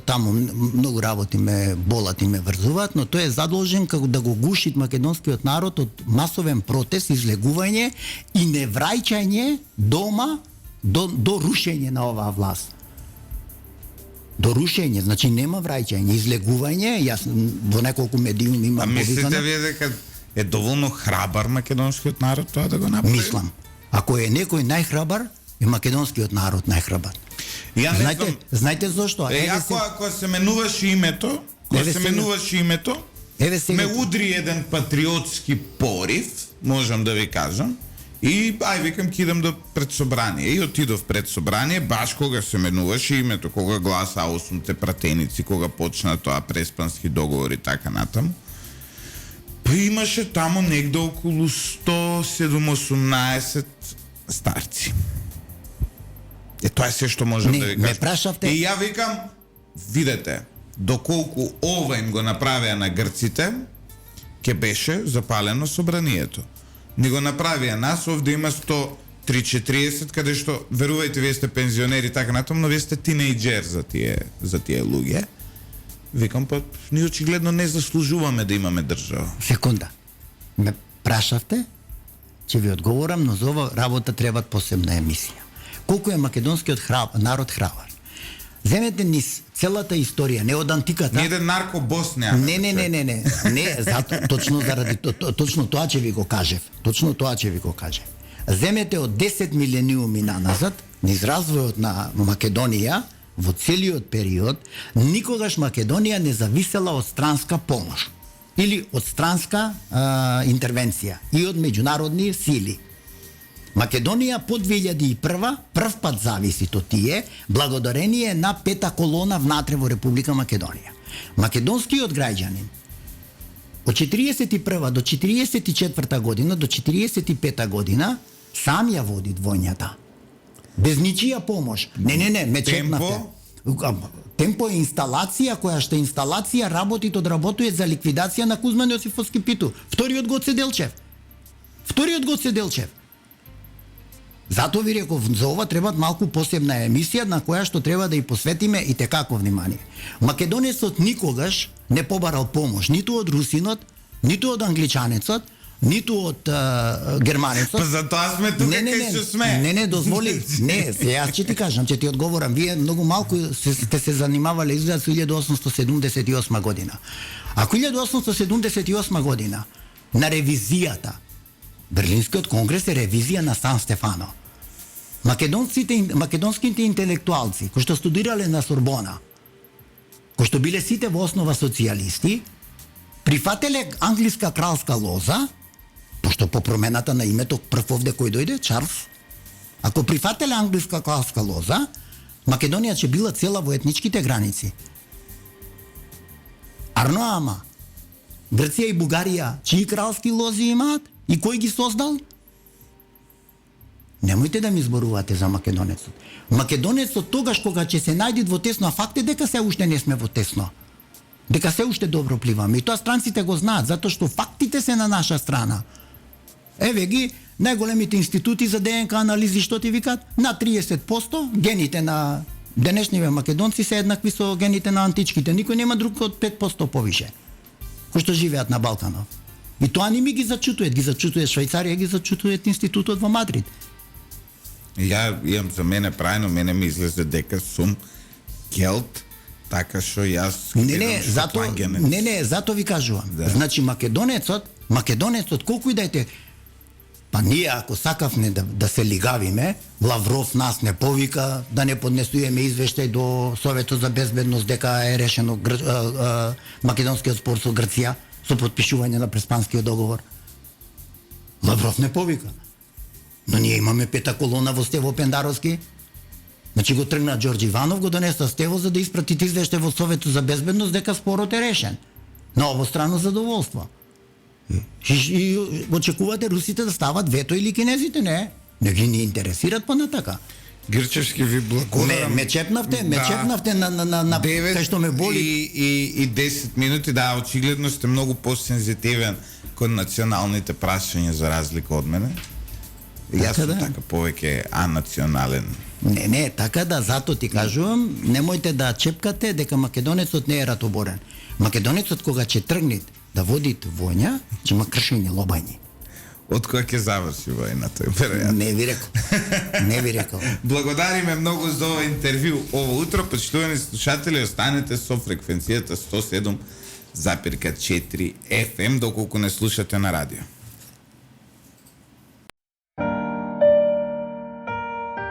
Speaker 2: таму многу работи ме болат и ме врзуваат, но тој е задолжен како да го гуши македонскиот народ од масовен протест, излегување и невраќање дома до рушење на оваа власт. До рушење, значи нема враќање, излегување, јас во неколку медиуми имам повикано.
Speaker 1: Мислите вие дека е доволно храбар македонскиот народ тоа да го направи?
Speaker 2: Мислам. Ако е некој најхрабар, е македонскиот народ најхрабар.
Speaker 1: Ја не знам.
Speaker 2: Знаете зошто?
Speaker 1: Ако се менуваш името, ме удри еден патриотски порив, можам да ви кажам, и викам ќе идам до пред собрание. И отидов пред собрание, баш кога се менуваше името, кога гласа 8-те пратеници, кога почна тоа преспански договор и така натаму. Па имаше тамо негде околу 118 старци. Тоа е се што можам да ви кажам.
Speaker 2: Ме прашавте.
Speaker 1: И ја викам, видете, доколку ова им го направија на грците, ќе беше запалено собранието. Ни го направија нас, овде има 130-40, каде што, верувајте, вие сте пензионери така натаму, но вие сте тинејџер за тие луѓе. Викам, па, ние очигледно не заслужуваме да имаме држава.
Speaker 2: Секунда. Ме прашавте, ќе ви одговорам, но за ова работа треба посебна емисија. Колку е македонскиот народ храбар. Земете низ целата историја, не од антиката.
Speaker 1: Не еден наркобос няма.
Speaker 2: Не. Не, точно заради точно тоа ќе ви го кажев. Земете од 10 милениуми наназад, низ развојот на Македонија, во целиот период, никогаш Македонија не зависела од странска помош или од странска интервенција и од меѓународни сили. Македонија по 2001 прв пат зависи од тие, благодарение на пета колона внатре во Република Македонија. Македонскиот граѓанин од 41 до 44 година до 45 година сам ја води војната. Без ничија помош. Не, ме чепнавте. Темпо е инсталација, која што инсталација одработува за ликвидација на Кузман Јосифовски Питу. Вториот год се Делчев. Затоа ви реков, за ова треба малку посебна емисија на која што треба да ја посветиме и текако внимание. Македонецот никогаш не побарал помош ниту од русинот, ниту од англичанецот, ниту од германецот.
Speaker 1: Па затоа сме тука кај што сме.
Speaker 2: Не, дозволи. Не, јас ќе ти кажам, ќе ти одговорам. Вие многу малку сте се занимавале изгледа со 1878 година. Ако 1878 година на ревизијата, Берлинскиот конгрес е ревизија на Сан Стефано. Македонските интелектуалци кои што студирале на Сорбона, кои што биле сите во основа социјалисти, прифателе англиска кралска лоза, пошто по промената на името прв овде кој дојде, Чарлс, ако прифателе англиска кралска лоза, Македонија ќе била цела во етничките граници. Арно ама, Грција и Бугарија, чии кралски лози имаат и кој ги создал? Немојте да ми зборувате за македонецот. Македонецот тогаш кога ќе се најде во тесно, а факт е дека се уште не сме во тесно. Дека се уште добро пливаме. И тоа странците го знаат, затоа што фактите се на наша страна. Еве ги најголемите институти за ДНК анализи што ти викаат, на 30% гените на денешниве македонци се еднакви со гените на античките. Никој нема друг од 5% повише. Кои што живеат на Балканов. И тоа не ми ги зачутует Швајцарија, ги зачутует институтот во Мадрид.
Speaker 1: Ја имам за мене прајно, мене ми излезе дека сум келт, така што јас
Speaker 2: зато ви кажувам. Да. Значи македонецот колку и дајте, па ние ако сакавме да се лигавиме, Лавров нас не повика да не поднесуваме извештај до Советот за безбедност дека е решено македонскиот спор со Грција со потпишување на Преспанскиот договор. Лавров не повика. Но ние имаме пета колона во Стево Пендаровски. Значи го тргна Ѓорѓе Иванов, го донеса Стево за да испрати извештај во Советот за безбедност дека спорот е решен. На обострано задоволство. И очекувате русите да стават вето или кинезите? Не ги не интересират понатака.
Speaker 1: Грчевски ви благодарам.
Speaker 2: Ме чепнавте на кај што ме боли.
Speaker 1: И 10 минути, да, очигледно сте многу посензитивен кон националните прашања за разлика од мене. Јас сум така повеќе анационален.
Speaker 2: Не, така да, зато ти кажувам, немојте да чепкате дека македонецот не е ратоборен. Македонецот кога ќе тргне да води војна, ќе има кршење лобајни.
Speaker 1: Од која ќе заврши војната, веројатно.
Speaker 2: Не ви рекол.
Speaker 1: Благодариме многу за ова интервју ово утро. Почитувани слушатели, останете со фреквенцијата 107,4 FM доколку не слушате на радио.